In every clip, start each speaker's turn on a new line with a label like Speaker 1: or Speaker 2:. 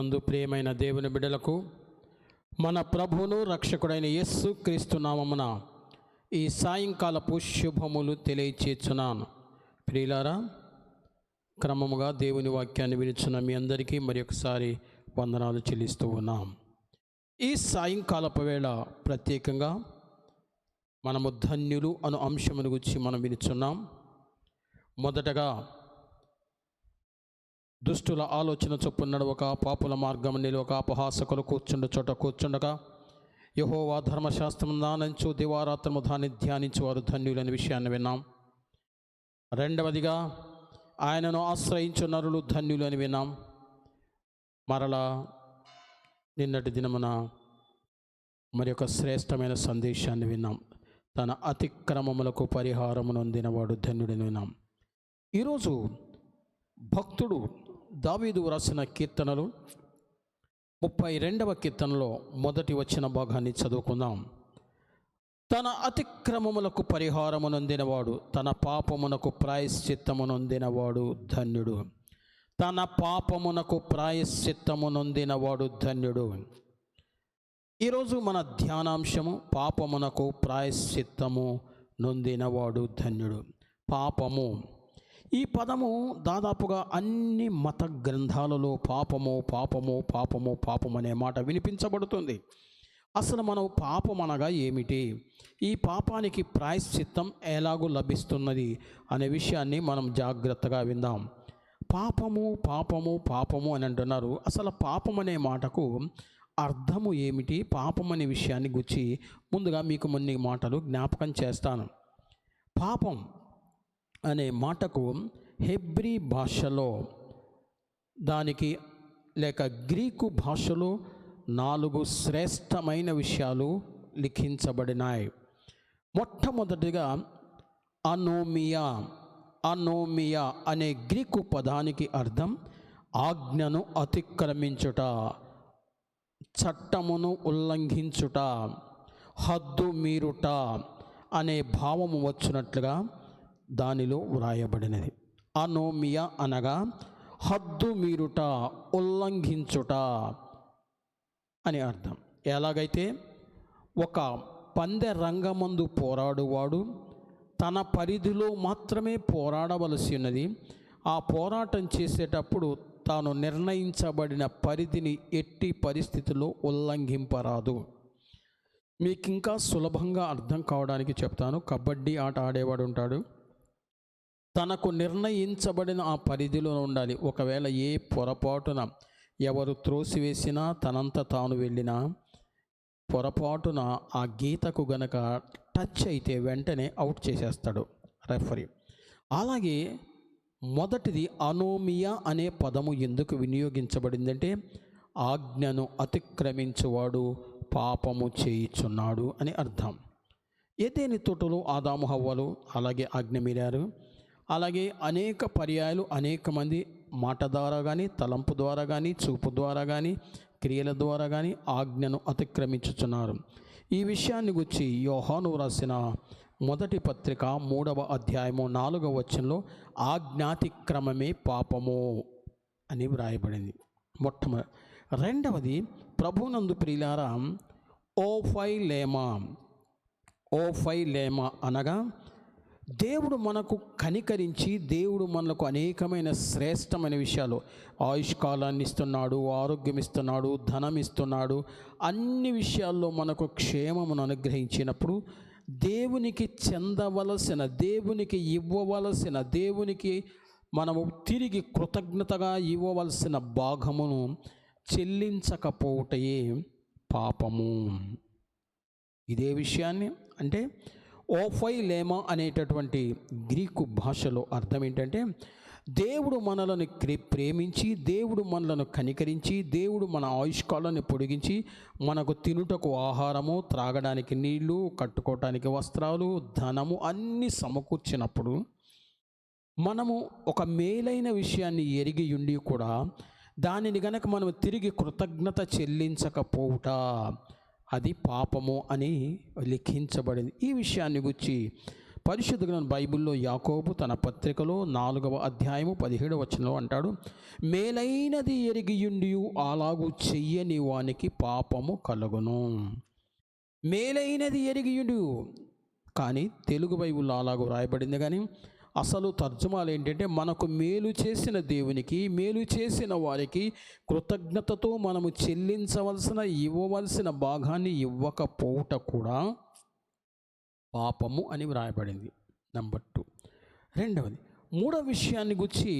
Speaker 1: నందు ప్రియమైన దేవుని బిడ్డలకు మన ప్రభువును రక్షకుడైన యేసు క్రీస్తు నామమున ఈ సాయంకాలపు శుభములు తెలియచేస్తున్నాను. ప్రియులారా, క్రమముగా దేవుని వాక్యాన్ని వినిచున్న మీ అందరికీ మరి ఒకసారి వందనాలు చెల్లిస్తూ ఉన్నాం. ఈ సాయంకాలపు వేళ ప్రత్యేకంగా మనము ధన్యులు అను అంశమును గురించి మనం వినిచున్నాం. మొదటగా, దుష్టుల ఆలోచన చొప్పున నడవక, పాపుల మార్గం నిలవక, అపహాసకులు కూర్చుండు చోట కూర్చుండగా, యెహోవా ధర్మశాస్త్రం నానంచు దివారాత్రము దాన్ని ధ్యానించు వారు ధన్యులనే విషయాన్ని విన్నాం. రెండవదిగా, ఆయనను ఆశ్రయించు నరులు ధన్యులు అని విన్నాం. మరలా నిన్నటి దినమున మరి ఒక శ్రేష్టమైన సందేశాన్ని విన్నాం. తన అతిక్రమములకు పరిహారము నొందినవాడు ధన్యుడని విన్నాం. ఈరోజు భక్తుడు దావీదు రాసిన కీర్తనలు 32వ కీర్తనలో మొదటి వచ్చిన భాగాన్ని చదువుకుందాం. తన అతిక్రమములకు పరిహారము నొందినవాడు, తన పాపమునకు ప్రాయశ్చిత్తము నొందినవాడు ధన్యుడు. తన పాపమునకు ప్రాయశ్చిత్తము నొందినవాడు ధన్యుడు. ఈరోజు మన ధ్యానాంశము పాపమునకు ప్రాయశ్చిత్తము నొందినవాడు ధన్యుడు. పాపము, ఈ పదము దాదాపుగా అన్ని మత గ్రంథాలలో పాపము పాపము పాపము పాపం అనే మాట వినిపించబడుతుంది. అసలు మనం పాపం అనగా ఏమిటి, ఈ పాపానికి ప్రాయశ్చిత్తం ఎలాగూ లభిస్తున్నది అనే విషయాన్ని మనం జాగ్రత్తగా విందాం. పాపము పాపము పాపము అని అంటున్నారు. అసలు పాపం అనే మాటకు అర్థము ఏమిటి, పాపం అనే విషయాన్ని గురించి ముందుగా మీకు కొన్ని మాటలు జ్ఞాపకం చేస్తాను. పాపం అనే మాటకు హెబ్రీ భాషలో దానికి లేక గ్రీకు భాషలో 4 శ్రేష్టమైన విషయాలు లిఖించబడినాయి. మొట్టమొదటిగా అనోమియా. అనోమియా అనే గ్రీకు పదానికి అర్థం ఆజ్ఞను అతిక్రమించుట, చట్టమును ఉల్లంఘించుట, హద్దు మీరుట అనే భావము వచ్చినట్లుగా దానిలో వ్రాయబడినది. అనోమియా అనగా హద్దు మీరుట, ఉల్లంఘించుట అని అర్థం. ఎలాగైతే ఒక పందె రంగమందు పోరాడువాడు తన పరిధిలో మాత్రమే పోరాడవలసి ఉన్నది. ఆ పోరాటం చేసేటప్పుడు తాను నిర్ణయించబడిన పరిధిని ఎట్టి పరిస్థితుల్లో ఉల్లంఘింపరాదు. మీకు ఇంకా సులభంగా అర్థం కావడానికి చెప్తాను. కబడ్డీ ఆట ఆడేవాడు ఉంటాడు, తనకు నిర్ణయించబడిన ఆ పరిధిలో ఉండాలి. ఒకవేళ ఏ పొరపాటున ఎవరు త్రోసివేసినా, తనంత తాను వెళ్ళినా, పొరపాటున ఆ గీతకు గనక టచ్ అయితే వెంటనే అవుట్ చేసేస్తాడు రెఫరీ. అలాగే మొదటిది అనోమియా అనే పదము ఎందుకు వినియోగించబడిందంటే, ఆజ్ఞను అతిక్రమించువాడు పాపము చేయుచున్నాడు అని అర్థం. ఏదేని తోటలో ఆదాము హవ్వలు అలాగే ఆజ్ఞ మీరారు. అలాగే అనేక పర్యాయాలు అనేక మంది మాట ద్వారా కానీ, తలంపు ద్వారా కానీ, చూపు ద్వారా కానీ, క్రియల ద్వారా కానీ ఆజ్ఞను అతిక్రమించుచున్నారు. ఈ విషయాన్ని గురించి యోహాను రాసిన మొదటి పత్రిక 3వ అధ్యాయము 4వ వచనంలో ఆజ్ఞాతిక్రమమే పాపము అని వ్రాయబడింది. రెండవది, ప్రభునందు ప్రియులారా, ఓఫైలేమా. ఓఫైలేమా అనగా దేవుడు మనకు కనికరించి, దేవుడు మనకు అనేకమైన శ్రేష్టమైన విషయాలు, ఆయుష్కాలాన్ని ఇస్తున్నాడు, ఆరోగ్యం ఇస్తున్నాడు, ధనం ఇస్తున్నాడు, అన్ని విషయాల్లో మనకు క్షేమమును అనుగ్రహించినప్పుడు దేవునికి చెందవలసిన, దేవునికి ఇవ్వవలసిన, దేవునికి మనము తిరిగి కృతజ్ఞతగా ఇవ్వవలసిన భాగమును చెల్లించకపోవటయే పాపము. ఇదే విషయాన్ని అంటే ఓఫైలేమా అనేటటువంటి గ్రీకు భాషలో అర్థం ఏంటంటే, దేవుడు మనలను ప్రేమించి, దేవుడు మనలను కనికరించి, దేవుడు మన ఆయుష్కాలాన్ని పొడిగించి మనకు తినుటకు ఆహారము, త్రాగడానికి నీళ్లు, కట్టుకోవటానికి వస్త్రాలు, ధనము అన్నీ సమకూర్చినప్పుడు మనము ఒక మేలైన విషయాన్ని ఎరిగి ఉండి కూడా దానిని గనక మనం తిరిగి కృతజ్ఞత చెల్లించకపోవుట, అది పాపము అని లిఖించబడింది. ఈ విషయాన్ని గురించి పరిశుద్ధ గ్రంథం బైబిల్లో యాకోబు తన పత్రికలో 4వ అధ్యాయము 17వ వచనంలో అంటాడు, మేలైనది ఎరిగియుండి అలాగూ చెయ్యని వానికి పాపము కలుగును. మేలైనది ఎరిగియుండి, కానీ తెలుగు బైబిల్లో అలాగూ రాయబడింది. కానీ అసలు తర్జుమాలు ఏంటంటే, మనకు మేలు చేసిన దేవునికి, మేలు చేసిన వారికి కృతజ్ఞతతో మనము చెల్లించవలసిన, ఇవ్వవలసిన భాగాన్ని ఇవ్వకపోవట కూడా పాపము అని వ్రాయబడింది. నంబర్ 2. రెండవది, మూడవ విషయాన్ని గురించి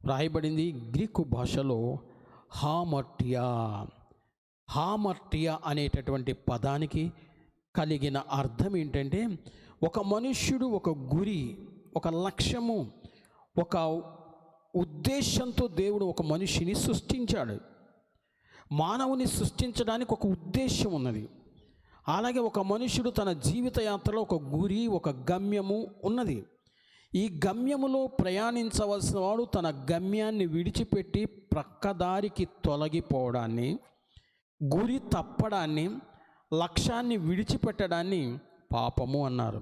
Speaker 1: వ్రాయబడింది గ్రీకు భాషలో హామర్టియా. హామర్టియా అనేటటువంటి పదానికి కలిగిన అర్థం ఏంటంటే, ఒక మనుష్యుడు ఒక గురి, ఒక లక్ష్యము, ఒక ఉద్దేశంతో దేవుడు ఒక మనిషిని సృష్టించాడు. మానవుని సృష్టించడానికి ఒక ఉద్దేశం ఉన్నది. అలాగే ఒక మనుషుడు తన జీవిత యాత్రలో ఒక గురి, ఒక గమ్యము ఉన్నది. ఈ గమ్యములో ప్రయాణించవలసిన వాడు తన గమ్యాన్ని విడిచిపెట్టి ప్రక్కదారికి తొలగిపోవడాన్ని, గురి తప్పడాన్ని, లక్ష్యాన్ని విడిచిపెట్టడాన్ని పాపము అన్నారు.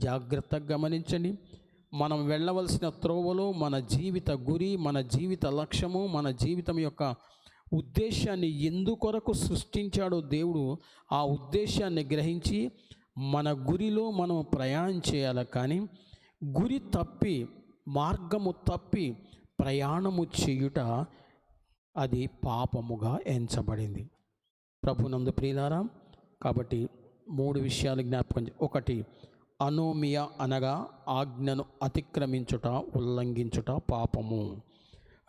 Speaker 1: జాగ్రత్తగా గమనించండి. మనం వెళ్ళవలసిన త్రోవలో మన జీవిత గురి, మన జీవిత లక్ష్యము, మన జీవితం యొక్క ఉద్దేశాన్ని ఎందుకొరకు సృష్టించాడో దేవుడు ఆ ఉద్దేశాన్ని గ్రహించి మన గురిలో మనం ప్రయాణం చేయాలి. కానీ గురి తప్పి, మార్గము తప్పి ప్రయాణము చేయుట అది పాపముగా ఎంచబడింది. ప్రభునందు ప్రియులారా, కాబట్టి 3 విషయాలు జ్ఞాపకం. 1, అనోమియా అనగా ఆజ్ఞను అతిక్రమించుట, ఉల్లంఘించుట పాపము.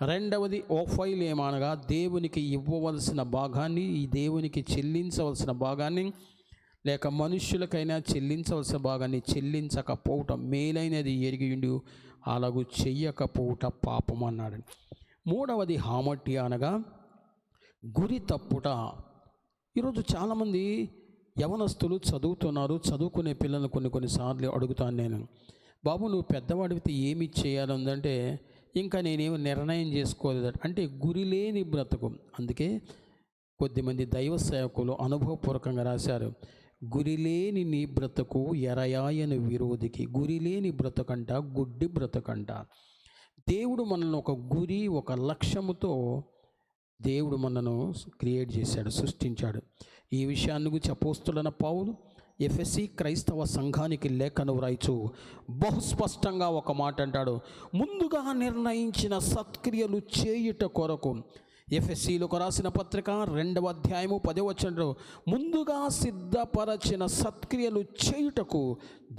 Speaker 1: 2వది, ఓఫైలేమ అనగా దేవునికి ఇవ్వవలసిన భాగాన్ని, ఈ దేవునికి చెల్లించవలసిన భాగాన్ని, లేక మనుష్యులకైనా చెల్లించవలసిన భాగాన్ని చెల్లించకపోవటం, మేలైనది ఎరిగియుండి అలాగూ చెయ్యకపోవట పాపం అన్నాడు. 3వది హామర్టియా అనగా గురి తప్పుట. ఈరోజు చాలామంది యవనస్తులు చదువుతున్నారు. చదువుకునే పిల్లలను కొన్నిసార్లు అడుగుతాను నేను, బాబు నువ్వు పెద్దవాడితే ఏమి చేయాలంటే, ఇంకా నేనేమో నిర్ణయం చేసుకోలేదు అంటే గురి లేని బ్రతుకు. అందుకే కొద్దిమంది దైవ సేవకులు అనుభవపూర్వకంగా రాశారు, గురిలేని నీ బ్రతుకు ఎరయాయని విరోధికి. గురిలేని బ్రతుకంట గుడ్డి బ్రతుకంట. దేవుడు మనల్ని ఒక గురి, ఒక లక్ష్యముతో దేవుడు మనను క్రియేట్ చేశాడు, సృష్టించాడు. ఈ విషయాన్ని గురించి అపోస్తులైన పౌలు ఎఫెసీ క్రైస్తవ సంఘానికి లేఖను వ్రాయిచు బహుస్పష్టంగా ఒక మాట అంటాడు, ముందుగా నిర్ణయించిన సత్క్రియలు చేయుట కొరకు. ఎఫెసీలకు రాసిన పత్రిక 2వ అధ్యాయము 10వ వచనంలో, ముందుగా సిద్ధపరచిన సత్క్రియలు చేయుటకు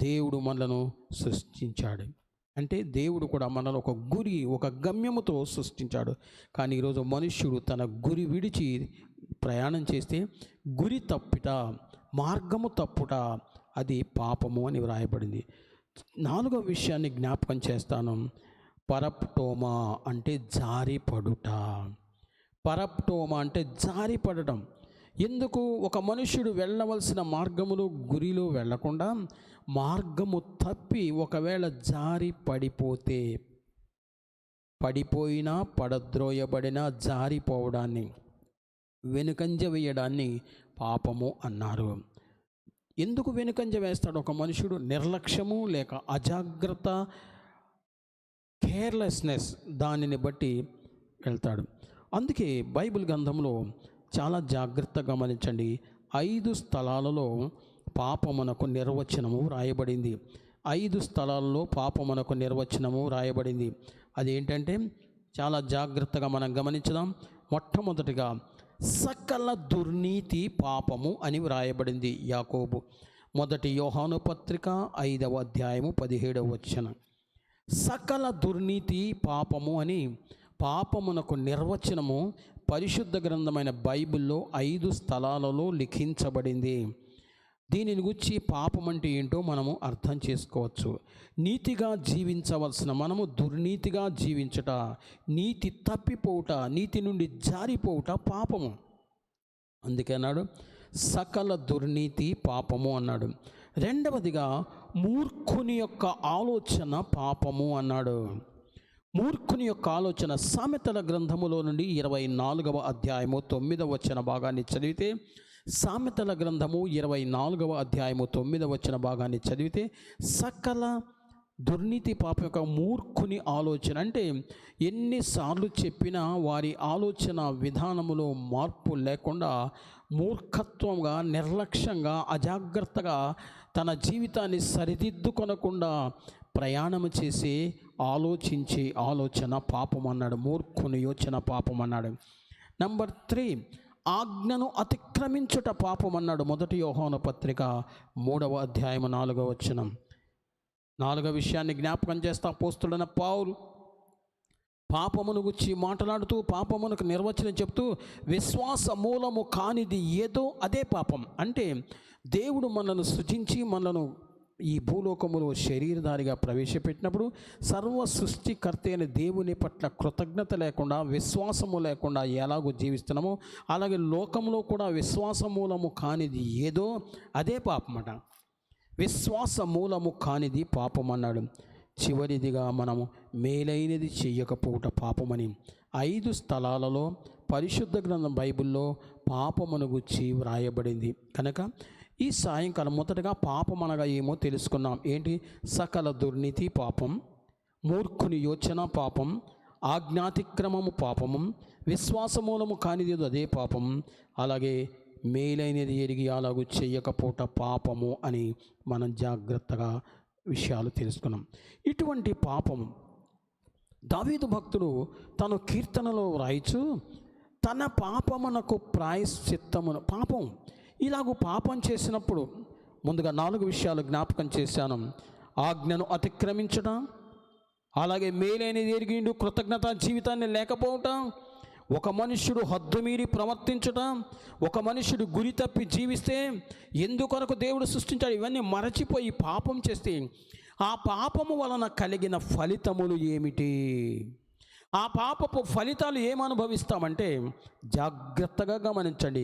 Speaker 1: దేవుడు మనలను సృష్టించాడు. అంటే దేవుడు కూడా మనల్ని ఒక గురి, ఒక గమ్యముతో సృష్టించాడు. కానీ ఈరోజు మనుష్యుడు తన గురి విడిచి ప్రయాణం చేస్తే గురి తప్పుట, మార్గము తప్పుట అది పాపము అని వ్రాయబడింది. 4వ విషయాన్ని జ్ఞాపకం చేస్తాను. పరప్టోమా అంటే జారిపడుట. పరప్టోమా అంటే జారిపడటం. ఎందుకు? ఒక మనుష్యుడు వెళ్ళవలసిన మార్గములో, గురిలో వెళ్ళకుండా మార్గము తప్పి ఒకవేళ జారి పడిపోతే, పడిపోయినా, పడద్రోయబడినా జారిపోవడాన్ని, వెనుకంజ వేయడాన్ని పాపము అన్నారు. ఎందుకు వెనుకంజ వేస్తాడు ఒక మనుషుడు? నిర్లక్ష్యము లేక అజాగ్రత్త, కేర్లెస్నెస్, దానిని బట్టి వెళ్తాడు. అందుకే బైబిల్ గ్రంథంలో చాలా జాగ్రత్తగా గమనించండి. 5 స్థలాలలో పాపమునకు నిర్వచనము రాయబడింది. 5 స్థలాలలో పాపమునకు నిర్వచనము రాయబడింది. అదేంటంటే చాలా జాగ్రత్తగా మనం గమనించుదాం. మొట్టమొదటిగా సకల దుర్నీతి పాపము అని వ్రాయబడింది. యాకోబు 1 యోహాను పత్రిక 5వ అధ్యాయము 17వ వచనం. సకల దుర్నీతి పాపము అని పాపమునకు నిర్వచనము పరిశుద్ధ గ్రంథమైన బైబిల్లో 5 స్థలాలలో లిఖించబడింది. దీనిని గురించి పాపం అంటే ఏంటో మనము అర్థం చేసుకోవచ్చు. నీతిగా జీవించవలసిన మనము దుర్నీతిగా జీవించట, నీతి తప్పిపోవుట, నీతి నుండి జారిపోవుట పాపము. అందుకే అన్నాడు సకల దుర్నీతి పాపము అన్నాడు. 2వదిగా మూర్ఖుని యొక్క ఆలోచన పాపము అన్నాడు. మూర్ఖుని యొక్క ఆలోచన సామెతల గ్రంథములో నుండి 24వ అధ్యాయము 9వ వచన భాగాన్ని చదివితే, సామెతల గ్రంథము 24వ అధ్యాయము 9వ వచన భాగాన్ని చదివితే, సకల దుర్నీతి పాపం యొక్క మూర్ఖుని ఆలోచన, అంటే ఎన్నిసార్లు చెప్పినా వారి ఆలోచన విధానములో మార్పు లేకుండా మూర్ఖత్వంగా, నిర్లక్ష్యంగా, అజాగ్రత్తగా తన జీవితాన్ని సరిదిద్దుకొనకుండా ప్రయాణం చేసి ఆలోచించే ఆలోచన పాపం అన్నాడు. మూర్ఖుని యోచన పాపం అన్నాడు. నంబర్ 3, ఆజ్ఞను అతిక్రమించుట పాపం అన్నాడు. 1 యోహాను పత్రిక 3వ అధ్యాయం 4వ వచనం. 4వ విషయాన్ని జ్ఞాపకం చేస్తా అపోస్తలుడైన పౌలు పాపమును గురించి మాట్లాడుతూ, పాపమునకు నిర్వచనం చెప్తూ, విశ్వాస మూలము కానిది ఏదో అదే పాపం. అంటే దేవుడు మనల్ని సృజించి మనలను ఈ భూలోకములో శరీరధారిగా ప్రవేశపెట్టినప్పుడు సర్వ సృష్టికర్త అయిన దేవుని పట్ల కృతజ్ఞత లేకుండా, విశ్వాసము లేకుండా ఎలాగో జీవిస్తున్నామో అలాగే లోకంలో కూడా విశ్వాస మూలము కానిది ఏదో అదే పాపమట. విశ్వాస మూలము కానిది పాపం అన్నాడు. చివరిదిగా మనము మేలైనది చెయ్యకపోవట పాపమని 5 స్థలాలలో పరిశుద్ధ గ్రంథం బైబిల్లో పాపమును గురించి వ్రాయబడింది. కనుక ఈ సాయంకాలం మొదటగా పాపం అనగా ఏమో తెలుసుకున్నాం. ఏంటి? సకల దుర్నీతి పాపం, మూర్ఖుని యోచన పాపం, ఆజ్ఞాతిక్రమము పాపము, విశ్వాసమూలము కానిది అదే పాపం, అలాగే మేలైనది ఎరిగి అలాగూ చెయ్యకపోవట పాపము అని మనం జాగ్రత్తగా విషయాలు తెలుసుకున్నాం. ఇటువంటి పాపము దావీదు భక్తుడు తను కీర్తనలో వ్రాయిచు, తన పాపమునకు ప్రాయశ్చిత్తమును, పాపం ఇలాగూ పాపం చేసినప్పుడు ముందుగా 4 విషయాలు జ్ఞాపకం చేశాను. ఆజ్ఞను అతిక్రమించడం, అలాగే మేలైనది ఎరిగిండు కృతజ్ఞత జీవితాన్ని లేకపోవటం, ఒక మనుష్యుడు హద్దు మీరి ప్రవర్తించటం, ఒక మనుష్యుడు గురి తప్పి జీవిస్తే ఎందుకొరకు దేవుడు సృష్టించాడు ఇవన్నీ మరచిపోయి పాపం చేస్తే ఆ పాపము వలన కలిగిన ఫలితములు ఏమిటి? ఆ పాపపు ఫలితాలు ఏమనుభవిస్తామంటే జాగ్రత్తగా గమనించండి.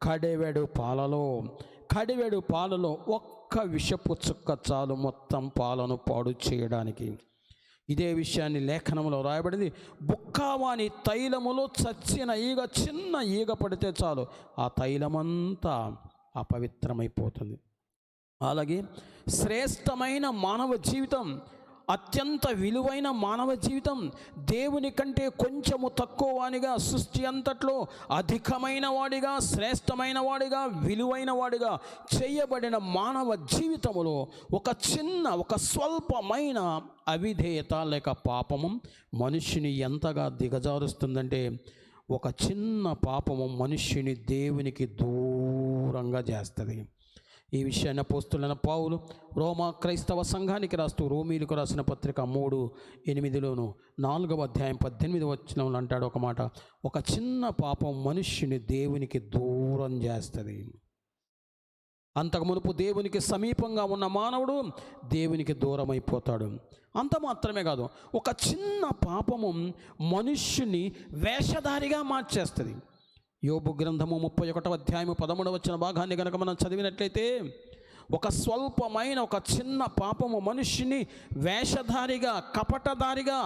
Speaker 1: కడివెడు పాలలో ఒక్క విషపు చుక్క చాలు మొత్తం పాలను పాడు చేయడానికి. ఇదే విషయాన్ని లేఖనంలో రాయబడింది. బుక్కావాని తైలములో చచ్చిన ఈగ, చిన్న ఈగ పడితే చాలు ఆ తైలమంతా అపవిత్రమైపోతుంది. అలాగే శ్రేష్టమైన మానవ జీవితం, అత్యంత విలువైన మానవ జీవితం, దేవుని కంటే కొంచెము తక్కువ వాడిగా, సృష్టి అంతట్లో అధికమైన వాడిగా, శ్రేష్టమైన వాడిగా, విలువైన వాడిగా చేయబడిన మానవ జీవితములో ఒక స్వల్పమైన అవిధేయత లేక పాపము మనుష్యుని ఎంతగా దిగజారుస్తుందంటే, ఒక చిన్న పాపము మనుష్యుని దేవునికి దూరంగా చేస్తుంది. ఈ విషయాన్ని అపోస్తలుడైన పౌలు రోమా క్రైస్తవ సంఘానికి రాస్తూ రోమీయులకు రాసిన పత్రిక 3:8 4వ అధ్యాయం 18వ వచనంలో అంటాడు ఒక మాట, ఒక చిన్న పాపం మనుష్యుని దేవునికి దూరం చేస్తుంది. అంతకు మునుపు దేవునికి సమీపంగా ఉన్న మానవుడు దేవునికి దూరం అయిపోతాడు. అంత మాత్రమే కాదు, ఒక చిన్న పాపము మనుష్యుని వేషధారిగా మార్చేస్తుంది. యోబు గ్రంథము 31వ అధ్యాయము 13వ వచన భాగాన్ని కనుక మనం చదివినట్లయితే, ఒక స్వల్పమైన ఒక చిన్న పాపము మనుష్యుని వేషధారిగా, కపటధారిగా,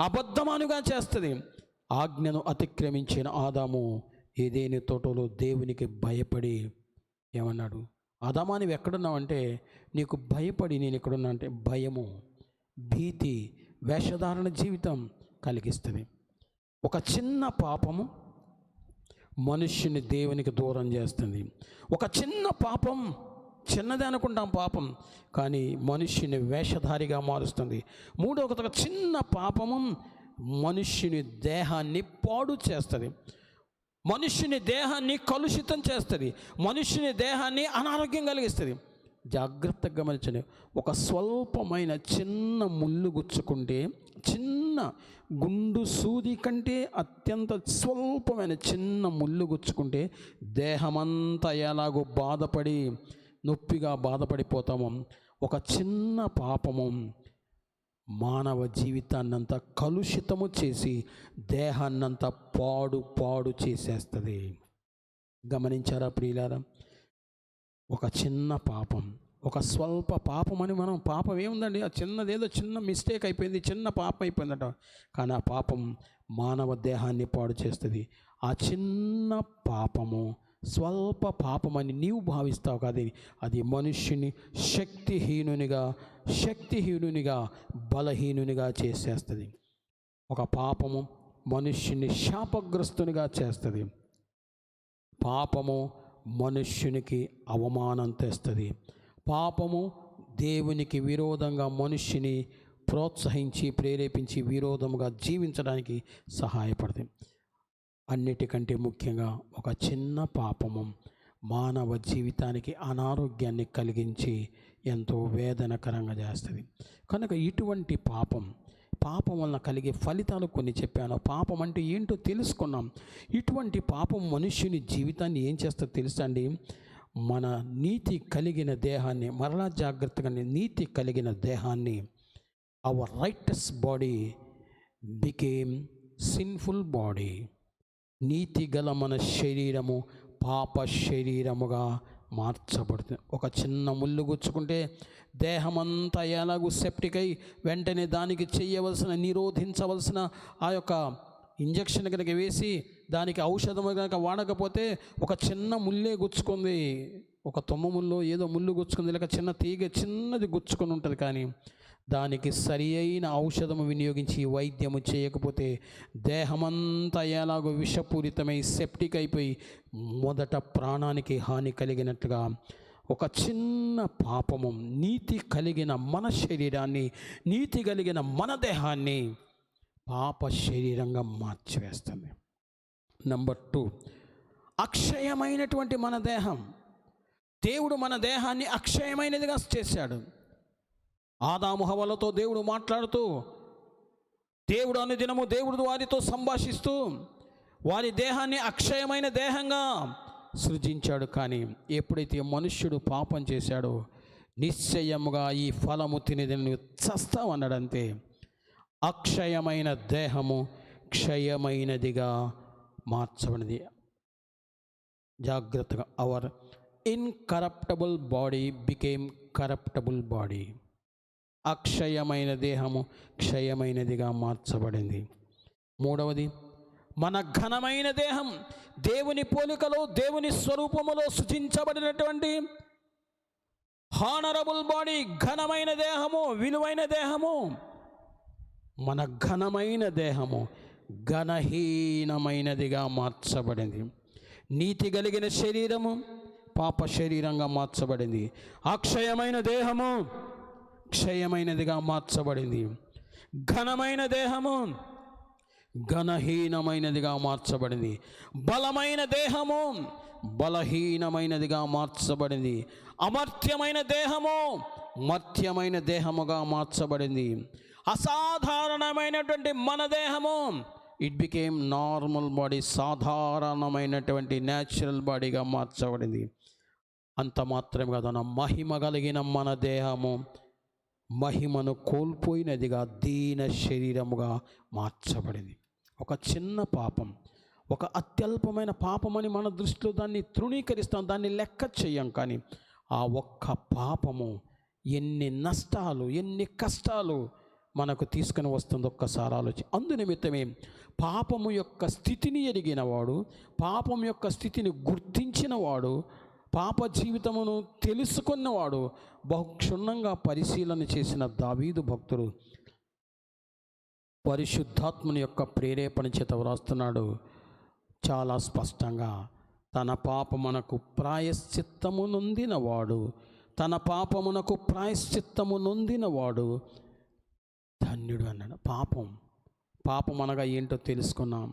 Speaker 1: అబద్ధమానుగా చేస్తుంది. ఆజ్ఞను అతిక్రమించిన ఆదాము ఏదేని తోటలో దేవునికి భయపడి ఏమన్నాడు? ఆదామా నీవు ఎక్కడున్నావంటే, నీకు భయపడి నేను ఎక్కడున్నా అంటే భయము, భీతి, వేషధారణ జీవితం కలిగిస్తుంది. ఒక చిన్న పాపము మనుష్యుని దేవునికి దూరం చేస్తుంది. ఒక చిన్న పాపం, చిన్నదే అనుకుంటాం పాపం, కానీ మనుష్యుని వేషధారిగా మారుస్తుంది. ఒక చిన్న పాపము మనుష్యుని దేహాన్ని పాడు చేస్తుంది, మనుష్యుని దేహాన్ని కలుషితం చేస్తుంది, మనుష్యుని దేహాన్ని అనారోగ్యం కలిగిస్తుంది. జాగ్రత్తగా గమనించండి. ఒక స్వల్పమైన చిన్న ముళ్ళు గుచ్చుకుంటే, చిన్న గుండు సూది కంటే అత్యంత స్వల్పమైన చిన్న ముళ్ళు గుచ్చుకుంటే దేహమంతా ఎలాగో నొప్పిగా బాధపడిపోతామో, ఒక చిన్న పాపము మానవ జీవితాన్నంతా కలుషితము చేసి దేహాన్నంతా పాడు చేసేస్తుంది. గమనించారా ప్రియులారా? ఒక చిన్న పాపం, ఒక స్వల్ప పాపం అని మనం, పాపం ఏముందండి, ఆ చిన్నదేదో చిన్న మిస్టేక్ అయిపోయింది, చిన్న పాపం అయిపోయిందట, కానీ ఆ పాపం మానవ దేహాన్ని పాడు చేస్తుంది. ఆ చిన్న పాపము స్వల్ప పాపమని నీవు భావిస్తావు కాదు, అది మనుష్యుని శక్తిహీనునిగా బలహీనునిగా చేసేస్తుంది. ఒక పాపము మనుష్యుని శాపగ్రస్తునిగా చేస్తుంది. పాపము మనుష్యునికి అవమానం తెస్తుంది. పాపము దేవునికి విరోధంగా మనుష్యుని ప్రోత్సహించి ప్రేరేపించి విరోధముగా జీవించడానికి సహాయపడుతుంది. అన్నిటికంటే ముఖ్యంగా ఒక చిన్న పాపము మానవ జీవితానికి అనారోగ్యాన్ని కలిగించి ఎంతో వేదనకరంగా చేస్తుంది. కనుక ఇటువంటి పాపం వలన కలిగే ఫలితాలు కొన్ని చెప్పాను. పాపం అంటే ఏంటో తెలుసుకున్నాం. ఇటువంటి పాపం మనుష్యుని జీవితాన్ని ఏం చేస్తుందో తెలుసా అండి? మన నీతి కలిగిన దేహాన్ని, మరలా జాగ్రత్తగా, నీతి కలిగిన దేహాన్ని, our righteous body became sinful body. నీతి గల మన శరీరము పాప శరీరముగా మార్చబడుతుంది. ఒక చిన్న ముళ్ళు గుచ్చుకుంటే దేహమంతా ఎలాగూ సెప్టిక్ అయి వెంటనే దానికి నిరోధించవలసిన ఆ యొక్క ఇంజక్షన్ కనుక వేసి దానికి ఔషధం కనుక వాడకపోతే, ఒక చిన్న ముల్లే గుచ్చుకుంది, ఒక తుమ్మ ముళ్ళు ఏదో ముళ్ళు గుచ్చుకుంది, లేక చిన్న తీగ చిన్నది గుచ్చుకొని ఉంటుంది, కానీ దానికి సరి అయిన ఔషధము వినియోగించి వైద్యము చేయకపోతే దేహమంతా ఎలాగో విషపూరితమై సెప్టిక్ అయిపోయి మొదట ప్రాణానికి హాని కలిగినట్టుగా ఒక చిన్న పాపము నీతి కలిగిన మన శరీరాన్ని, నీతి కలిగిన మన దేహాన్ని పాప శరీరంగా మార్చివేస్తుంది. నెంబర్ 2, అక్షయమైనటువంటి మన దేహం. దేవుడు మన దేహాన్ని అక్షయమైనదిగా చేశాడు. ఆదాము హవ్వలతో దేవుడు మాట్లాడుతూ, దేవుడు అనుదినము దేవుడు వారితో సంభాషిస్తూ వారి దేహాన్ని అక్షయమైన దేహంగా సృజించాడు. కానీ ఎప్పుడైతే మనుష్యుడు పాపం చేశాడో, నిశ్చయముగా ఈ ఫలము తినేది నువ్వు చస్తావు అన్నాడంతే. అక్షయమైన దేహము క్షయమైనదిగా మార్చబడినది. జాగ్రత్తగా, our incorruptible body became corruptible body. అక్షయమైన దేహము క్షయమైనదిగా మార్చబడింది. 3వది, మన ఘనమైన దేహం దేవుని పోలికలో దేవుని స్వరూపములో సృజించబడినటువంటి హానరబుల్ బాడీ, ఘనమైన దేహము, విలువైన దేహము. మన ఘనమైన దేహము ఘనహీనమైనదిగా మార్చబడింది. నీతి కలిగిన శరీరము పాప శరీరంగా మార్చబడింది. అక్షయమైన దేహము క్షయమైనదిగా మార్చబడింది. ఘనమైన దేహము ఘనహీనమైనదిగా మార్చబడింది. బలమైన దేహము బలహీనమైనదిగా మార్చబడింది. అమర్త్యమైన దేహము మర్త్యమైన దేహముగా మార్చబడింది. అసాధారణమైనటువంటి మన దేహము ఇట్ బికేమ్ నార్మల్ బాడీ, సాధారణమైనటువంటి న్యాచురల్ బాడీగా మార్చబడింది. అంత మాత్రమే కాదు, మహిమ కలిగిన మన దేహము మహిమను కోల్పోయినదిగా దీన శరీరముగా మార్చబడింది. ఒక చిన్న పాపం, ఒక అత్యల్పమైన పాపమని మన దృష్టిలో దాన్ని తృణీకరిస్తాం, దాన్ని లెక్క చెయ్యం. కానీ ఆ ఒక్క పాపము ఎన్ని నష్టాలు, ఎన్ని కష్టాలు మనకు తీసుకుని వస్తుంది ఒక్కసారి ఆలోచి. అందునిమిత్తమే పాపము యొక్క స్థితిని ఎరిగినవాడు, పాపం యొక్క స్థితిని గుర్తించినవాడు, పాప జీవితమును తెలుసుకున్నవాడు, బహుక్షుణ్ణంగా పరిశీలన చేసిన దావీదు భక్తుడు పరిశుద్ధాత్మని యొక్క ప్రేరేపణ చేత వ్రాస్తున్నాడు చాలా స్పష్టంగా. తన పాపమునకు ప్రాయశ్చిత్తము నొందినవాడు, తన పాపమునకు ప్రాయశ్చిత్తము నొందినవాడు ధన్యుడు అన్నాడు. పాపం అనగా ఏంటో తెలుసుకున్నాం.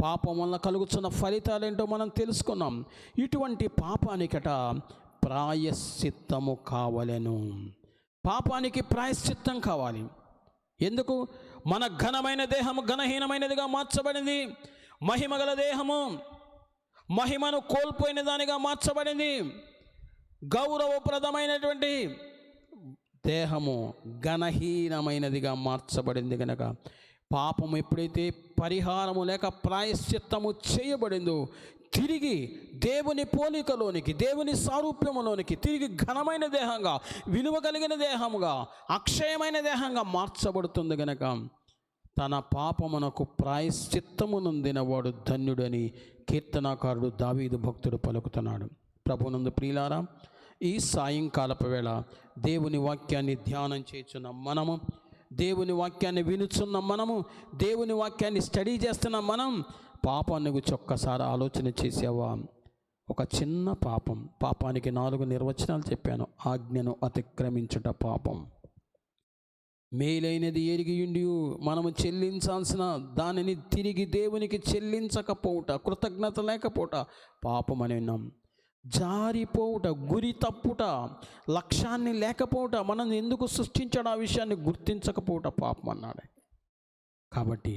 Speaker 1: పాపం వల్ల కలుగుతున్న ఫలితాలు ఏంటో మనం తెలుసుకున్నాం. ఇటువంటి పాపానికట ప్రాయశ్చిత్తము కావలెను. పాపానికి ప్రాయశ్చిత్తం కావాలి. ఎందుకు? మన ఘనమైన దేహము ఘనహీనమైనదిగా మార్చబడింది. మహిమగల దేహము మహిమను కోల్పోయిన దానిగా మార్చబడింది. గౌరవప్రదమైనటువంటి దేహము ఘనహీనమైనదిగా మార్చబడింది. కనుక పాపము ఎప్పుడైతే పరిహారము లేక ప్రాయశ్చిత్తము చేయబడిందో, తిరిగి దేవుని పోలికలోనికి, దేవుని సారూప్యములోనికి తిరిగి ఘనమైన దేహంగా, విలువ కలిగిన దేహముగా, అక్షయమైన దేహంగా మార్చబడుతుంది. కనుక తన పాపమునకు ప్రాయశ్చిత్తము నొందినవాడు ధన్యుడని కీర్తనాకారుడు దావీదు భక్తుడు పలుకుతున్నాడు. ప్రభునందు ప్రియులారా, ఈ సాయంకాలపు వేళ దేవుని వాక్యాన్ని ధ్యానం చేస్తున్న మనము, దేవుని వాక్యాన్ని వినుచున్న మనము, దేవుని వాక్యాన్ని స్టడీ చేస్తున్న మనం పాపాన్ని గురించి ఒక్కసారి ఆలోచన చేసావా? ఒక చిన్న పాపానికి 4 నిర్వచనాలు చెప్పాను. ఆజ్ఞను అతిక్రమించుట పాపం. మేలైనది ఎరిగియుండి మనము చెల్లించాల్సిన దానిని తిరిగి దేవునికి చెల్లించకపోవుట, కృతజ్ఞత లేకపోవుట పాపం అని విన్నాం. జారిపోవుట, గురి తప్పుట, లక్ష్యాన్ని లేకపోవుట, మనం ఎందుకు సృష్టించాడు ఆ విషయాన్ని గుర్తించకపోవుట పాపం అన్నాడు. కాబట్టి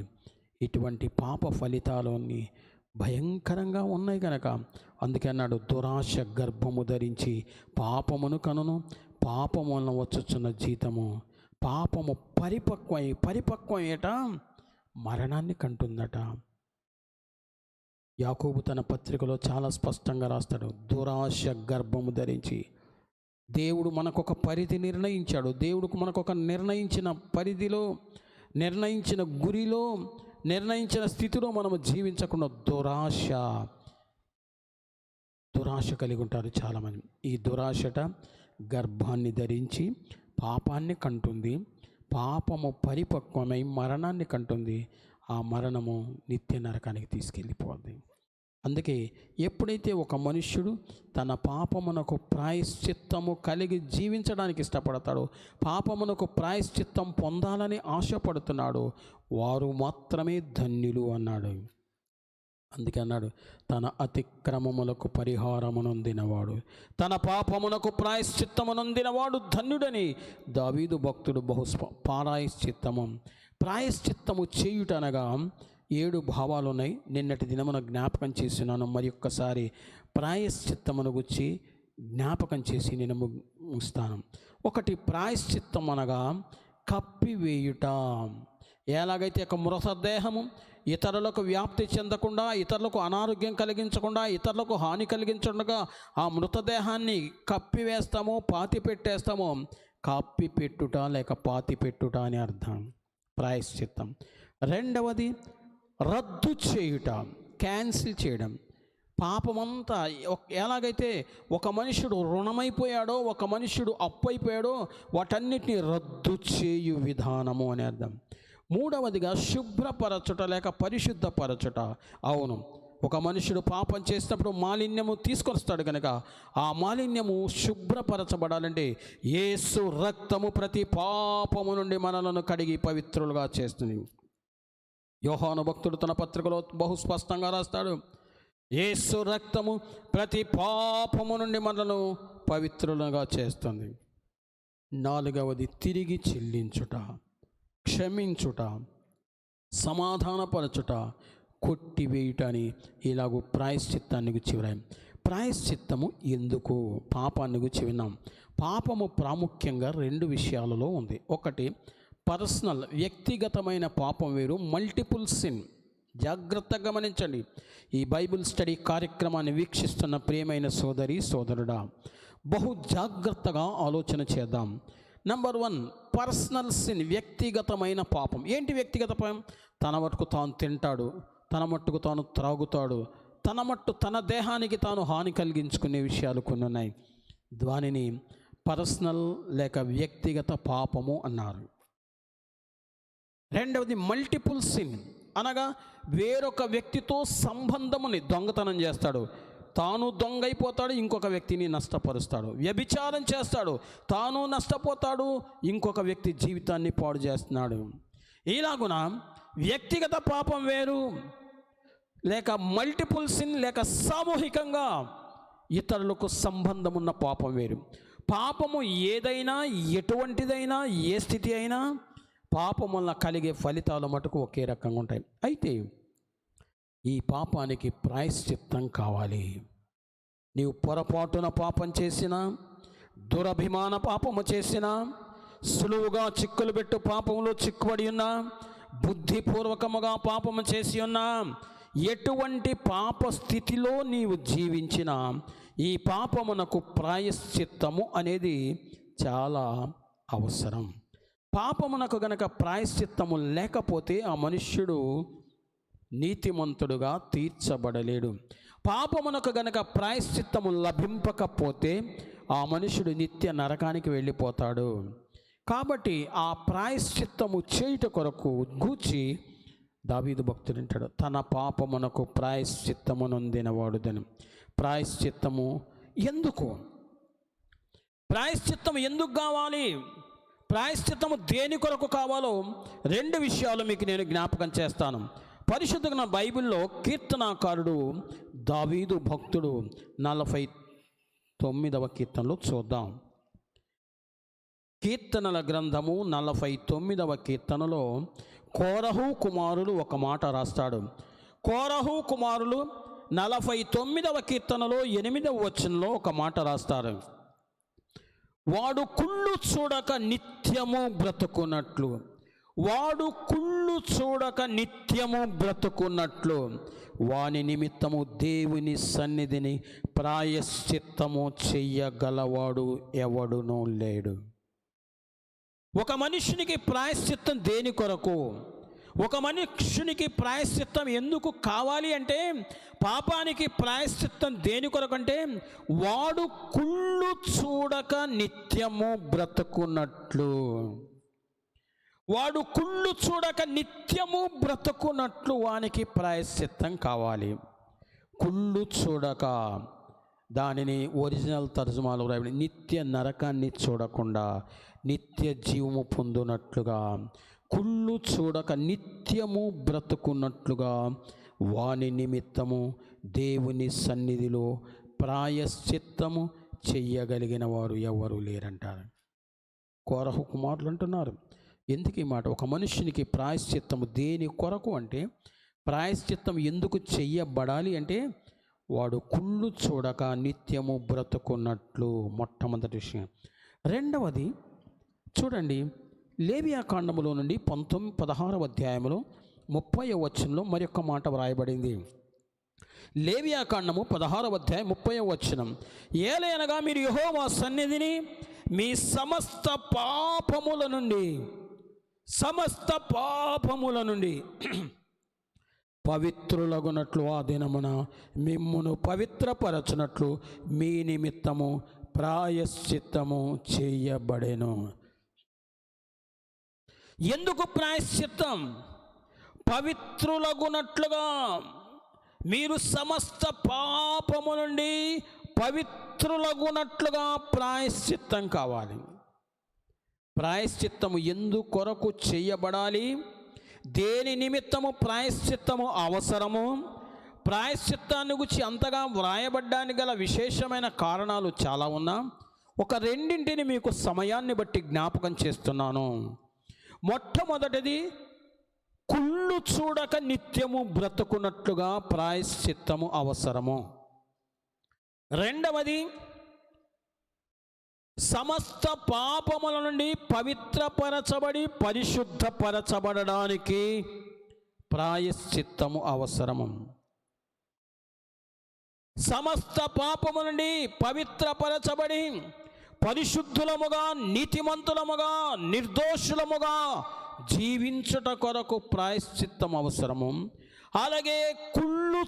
Speaker 1: ఇటువంటి పాప ఫలితాలన్నీ భయంకరంగా ఉన్నాయి కనుక అందుకే అన్నాడు, దురాశ గర్భము ధరించి పాపమును కనును, పాపము వలన వచ్చుచున్న జీతము, పాపము పరిపక్వం ఏట మరణాన్ని కంటుందట. యాకోబు తన పత్రికలో చాలా స్పష్టంగా రాస్తాడు, దురాశ గర్భము ధరించి. దేవుడు మనకొక పరిధి నిర్ణయించాడు. దేవుడికి మనకొక నిర్ణయించిన పరిధిలో, నిర్ణయించిన గురిలో, నిర్ణయించిన స్థితిలో మనము జీవించకుండా దురాశ కలిగి ఉంటారు చాలామంది. ఈ దురాశట గర్భాన్ని ధరించి పాపాన్ని కంటుంది. పాపము పరిపక్వమై మరణాన్ని కంటుంది. ఆ మరణము నిత్య నరకానికి తీసుకెళ్ళిపోద్ది. అందుకే ఎప్పుడైతే ఒక మనుష్యుడు తన పాపమునకు ప్రాయశ్చిత్తము కలిగి జీవించడానికి ఇష్టపడతాడో, పాపమునకు ప్రాయశ్చిత్తం పొందాలని ఆశపడుతున్నాడో వారు మాత్రమే ధన్యులు అన్నాడు. అందుకే అన్నాడు, తన అతిక్రమములకు పరిహారమునొందినవాడు, తన పాపమునకు ప్రాయశ్చిత్తమునొందినవాడు ధన్యుడని దావీదు భక్తుడు ప్రాయశ్చిత్తము చేయుటనగా 7 భావాలు ఉన్నాయి. నిన్నటి దినమున జ్ఞాపకం చేస్తున్నాను. మరి ఒక్కసారి ప్రాయశ్చిత్తమును గురించి జ్ఞాపకం చేసి నేను ముగిస్తాను. ఒకటి, ప్రాయశ్చిత్తం అనగా కప్పివేయుట. ఎలాగైతే ఒక మృతదేహము ఇతరులకు వ్యాప్తి చెందకుండా, ఇతరులకు అనారోగ్యం కలిగించకుండా, ఇతరులకు హాని కలిగించకుండా ఆ మృతదేహాన్ని కప్పివేస్తామో, పాతి పెట్టేస్తామో, కప్పిపెట్టుట లేక పాతి పెట్టుట అని అర్థం ప్రాయశ్చిత్తం. రెండవది రద్దు చేయుట, క్యాన్సిల్ చేయడం. పాపమంతా ఎలాగైతే ఒక మనుషుడు రుణమైపోయాడో, ఒక మనుషుడు అప్పైపోయాడో వాటన్నిటిని రద్దు చేయు విధానము అని అర్థం. మూడవదిగా శుభ్రపరచుట లేక పరిశుద్ధపరచుట. అవును, ఒక మనుషుడు పాపం చేసినప్పుడు మాలిన్యము తీసుకొస్తాడు కనుక ఆ మాలిన్యము శుభ్రపరచబడాలంటే యేసు రక్తము ప్రతి పాపము నుండి మనలను కడిగి పవిత్రులుగా చేస్తుంది. యోహాను భక్తుడు తన పత్రికలో బహుస్పష్టంగా రాస్తాడు, యేసు రక్తము ప్రతి పాపము నుండి మనలను పవిత్రులుగా చేస్తుంది. నాలుగవది తిరిగి చెల్లించుట, క్షమించుట, సమాధానపరచుట, కొట్టివేయుట అని ఇలాగూ ప్రాయశ్చిత్తాన్ని గురించి విన్నాం. ప్రాయశ్చిత్తము ఎందుకు? పాపాన్ని గురించి విన్నాం. పాపము ప్రాముఖ్యంగా 2 విషయాలలో ఉంది. ఒకటి పర్సనల్, వ్యక్తిగతమైన పాపం వేరు. Multiple sin. జాగ్రత్తగా గమనించండి. ఈ బైబిల్ స్టడీ కార్యక్రమాన్ని వీక్షిస్తున్న ప్రియమైన సోదరి సోదరుడా, బహు జాగ్రత్తగా ఆలోచన చేద్దాం. నంబర్ 1, పర్సనల్ సిన్, వ్యక్తిగతమైన పాపం. ఏంటి వ్యక్తిగత పాపం? తన మట్టుకు తాను తింటాడు, తన మట్టుకు తాను త్రాగుతాడు, తన దేహానికి తాను హాని కలిగించుకునే విషయాలు కొన్ని ఉన్నాయి. దానిని పర్సనల్ లేక వ్యక్తిగత పాపము అన్నారు. రెండవది మల్టిపుల్ సిన్, అనగా వేరొక వ్యక్తితో సంబంధముని దొంగతనం చేస్తాడు, తాను దొంగ అయిపోతాడు, ఇంకొక వ్యక్తిని నష్టపరుస్తాడు. వ్యభిచారం చేస్తాడు, తాను నష్టపోతాడు, ఇంకొక వ్యక్తి జీవితాన్ని పాడు చేస్తున్నాడు. ఇలాగున వ్యక్తిగత పాపం వేరు, లేక మల్టిపుల్ సిన్ లేక సామూహికంగా ఇతరులకు సంబంధం ఉన్న పాపం వేరు. పాపము ఏదైనా, ఎటువంటిదైనా, ఏ స్థితి అయినా పాపం వల్ల కలిగే ఫలితాలు మటుకు ఒకే రకంగా ఉంటాయి. అయితే ఈ పాపానికి ప్రాయశ్చిత్తం కావాలి. నీవు పొరపాటున పాపం చేసినా, దురభిమాన పాపము చేసినా, సులువుగా చిక్కులు పెట్టు పాపంలో చిక్కుబడి ఉన్నా, బుద్ధిపూర్వకముగా పాపము చేసి ఉన్నా, ఎటువంటి పాప స్థితిలో నీవు జీవించినా ఈ పాపమునకు ప్రాయశ్చిత్తము అనేది చాలా అవసరం. పాపమునకు గనక ప్రాయశ్చిత్తము లేకపోతే ఆ మనుష్యుడు నీతిమంతుడుగా తీర్చబడలేడు. పాపమునకు గనక ప్రాయశ్చిత్తము లభింపకపోతే ఆ మనుషుడు నిత్య నరకానికి వెళ్ళిపోతాడు. కాబట్టి ఆ ప్రాయశ్చిత్తము చేయుట కొరకు గూర్చి దావీదు భక్తుడు అంటాడు, తన పాపమునకు ప్రాయశ్చిత్తము నొందినవాడుదను. ప్రాయశ్చిత్తము ఎందుకు? ప్రాయశ్చిత్తము ఎందుకు కావాలి? ప్రాయశ్చిత్తము దేని కొరకు కావాలో 2 విషయాలు మీకు నేను జ్ఞాపకం చేస్తాను. పరిశుద్ధమైన బైబిల్లో కీర్తనాకారుడు దావీదు భక్తుడు 49వ కీర్తనలో చూద్దాం. కీర్తనల గ్రంథము 49వ కీర్తనలో కోరహు కుమారులు ఒక మాట రాస్తాడు. కోరహు కుమారులు 49వ కీర్తనలో 8వ వచనంలో ఒక మాట రాస్తారు. వాడు కుళ్ళు చూడక నిత్యము బ్రతుకున్నట్లు, వాడు కుళ్ళు చూడక నిత్యము బ్రతుకున్నట్లు వాని నిమిత్తము దేవుని సన్నిధిని ప్రాయశ్చిత్తము చెయ్యగలవాడు ఎవడునూ లేడు. ఒక మనుషునికి ప్రాయశ్చిత్తం దేని కొరకు? ఒక మనుషునికి ప్రాయశ్చిత్తం ఎందుకు కావాలి అంటే, పాపానికి ప్రాయశ్చిత్తం దేని కొరకు అంటే, వాడు కుళ్ళు చూడక నిత్యము బ్రతుకున్నట్లు. వాడు కుళ్ళు చూడక నిత్యము బ్రతుకున్నట్లు వానికి ప్రాయశ్చిత్తం కావాలి. కుళ్ళు చూడక, దానిని ఒరిజినల్ తర్జుమాలో రాయబడి నిత్య నరకాన్ని చూడకుండా నిత్య జీవము పొందునట్లుగా, కుళ్ళు చూడక నిత్యము బ్రతుకున్నట్లుగా వాని నిమిత్తము దేవుని సన్నిధిలో ప్రాయశ్చిత్తము చెయ్యగలిగిన వారు ఎవరు లేరంటారు. కోరహు కుమారులు అంటున్నారు. ఎందుకు ఈ మాట? ఒక మనుషునికి ప్రాయశ్చిత్తము దేని కొరకు అంటే, ప్రాయశ్చిత్తం ఎందుకు చెయ్యబడాలి అంటే, వాడు కుళ్ళు చూడక నిత్యము బ్రతుకున్నట్లు. మొట్టమొదటి విషయం. రెండవది చూడండి, లేవియా కాండములో నుండి 16వ అధ్యాయంలో 30వ వచనంలో మరొక మాట వ్రాయబడింది. లేవియా కాండము 16వ అధ్యాయం 30వ వచనం, ఏలయనగా మీరు యెహోవా సన్నిధిని మీ సమస్త పాపముల నుండి పవిత్రులగునట్లు ఆ దినమున మిమ్మును పవిత్రపరచునట్లు మీ నిమిత్తము ప్రాయశ్చిత్తము చేయబడెను. ఎందుకు ప్రాయశ్చిత్తం? పవిత్రులగునట్లుగా, మీరు సమస్త పాపము నుండి పవిత్రులగునట్లుగా ప్రాయశ్చిత్తం కావాలి. ప్రాయశ్చిత్తము ఎందుకొరకు చేయబడాలి? దేని నిమిత్తము ప్రాయశ్చిత్తము అవసరము? ప్రాయశ్చిత్తాన్ని గురించి అంతగా వ్రాయబడ్డానికి గల విశేషమైన కారణాలు చాలా ఉన్నా, ఒక రెండింటిని మీకు సమయాన్ని బట్టి జ్ఞాపకం చేస్తున్నాను. మొట్టమొదటిది, కుళ్ళు చూడక నిత్యము బ్రతుకున్నట్లుగా ప్రాయశ్చిత్తము అవసరము. రెండవది, సమస్త పాపముల నుండి పవిత్రపరచబడి పరిశుద్ధపరచబడడానికి ప్రాయశ్చిత్తము అవసరము. సమస్త పాపము నుండి పవిత్రపరచబడి పరిశుద్ధులముగా, నీతిమంతులముగా, నిర్దోషులముగా జీవించుట కొరకు ప్రాయశ్చిత్తం అవసరము. అలాగే కుళ్ళు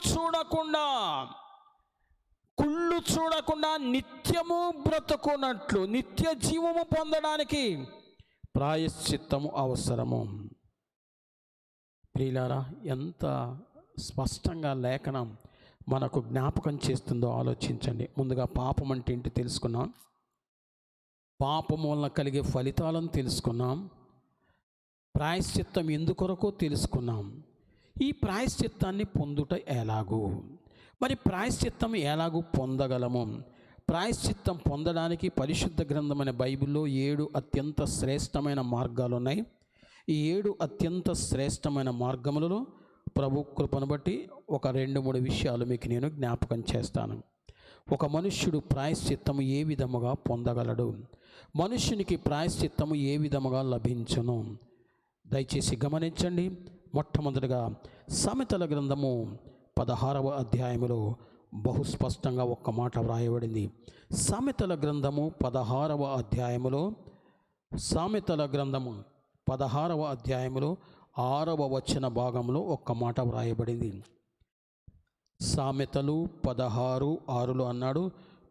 Speaker 1: చూడకుండా నిత్యము బ్రతుకున్నట్లు, నిత్య జీవము పొందడానికి ప్రాయశ్చిత్తము అవసరము. ప్రియులారా, ఎంత స్పష్టంగా లేఖనం మనకు జ్ఞాపకం చేస్తుందో ఆలోచించండి. ముందుగా పాపం అంటే ఏంటి తెలుసుకున్నాం, పాపం వలన కలిగే ఫలితాలను తెలుసుకున్నాం, ప్రాయశ్చిత్తం ఎందుకొరకో తెలుసుకున్నాం. ఈ ప్రాయశ్చిత్తాన్ని పొందుట ఎలాగూ, మరి ప్రాయశ్చిత్తం ఎలాగూ పొందగలము? ప్రాయశ్చిత్తం పొందడానికి పరిశుద్ధ గ్రంథమైన బైబిల్లో 7 అత్యంత శ్రేష్టమైన మార్గాలు ఉన్నాయి. ఈ 7 అత్యంత శ్రేష్టమైన మార్గములలో ప్రభు కృపను బట్టి ఒక 2-3 విషయాలు మీకు నేను జ్ఞాపకం చేస్తాను. ఒక మనుష్యుడు ప్రాయశ్చిత్తము ఏ విధముగా పొందగలడు? మనుష్యునికి ప్రాయశ్చిత్తము ఏ విధముగా లభించును? దయచేసి గమనించండి. మొట్టమొదటిగా సామెతల గ్రంథము 16వ అధ్యాయములో బహుస్పష్టంగా ఒక్క మాట వ్రాయబడింది. సామెతల గ్రంథము 16వ అధ్యాయములో, సామెతల గ్రంథము 16వ అధ్యాయంలో 6వ వచన భాగంలో ఒక్క మాట వ్రాయబడింది. సామెతలు 16:6 అన్నాడు,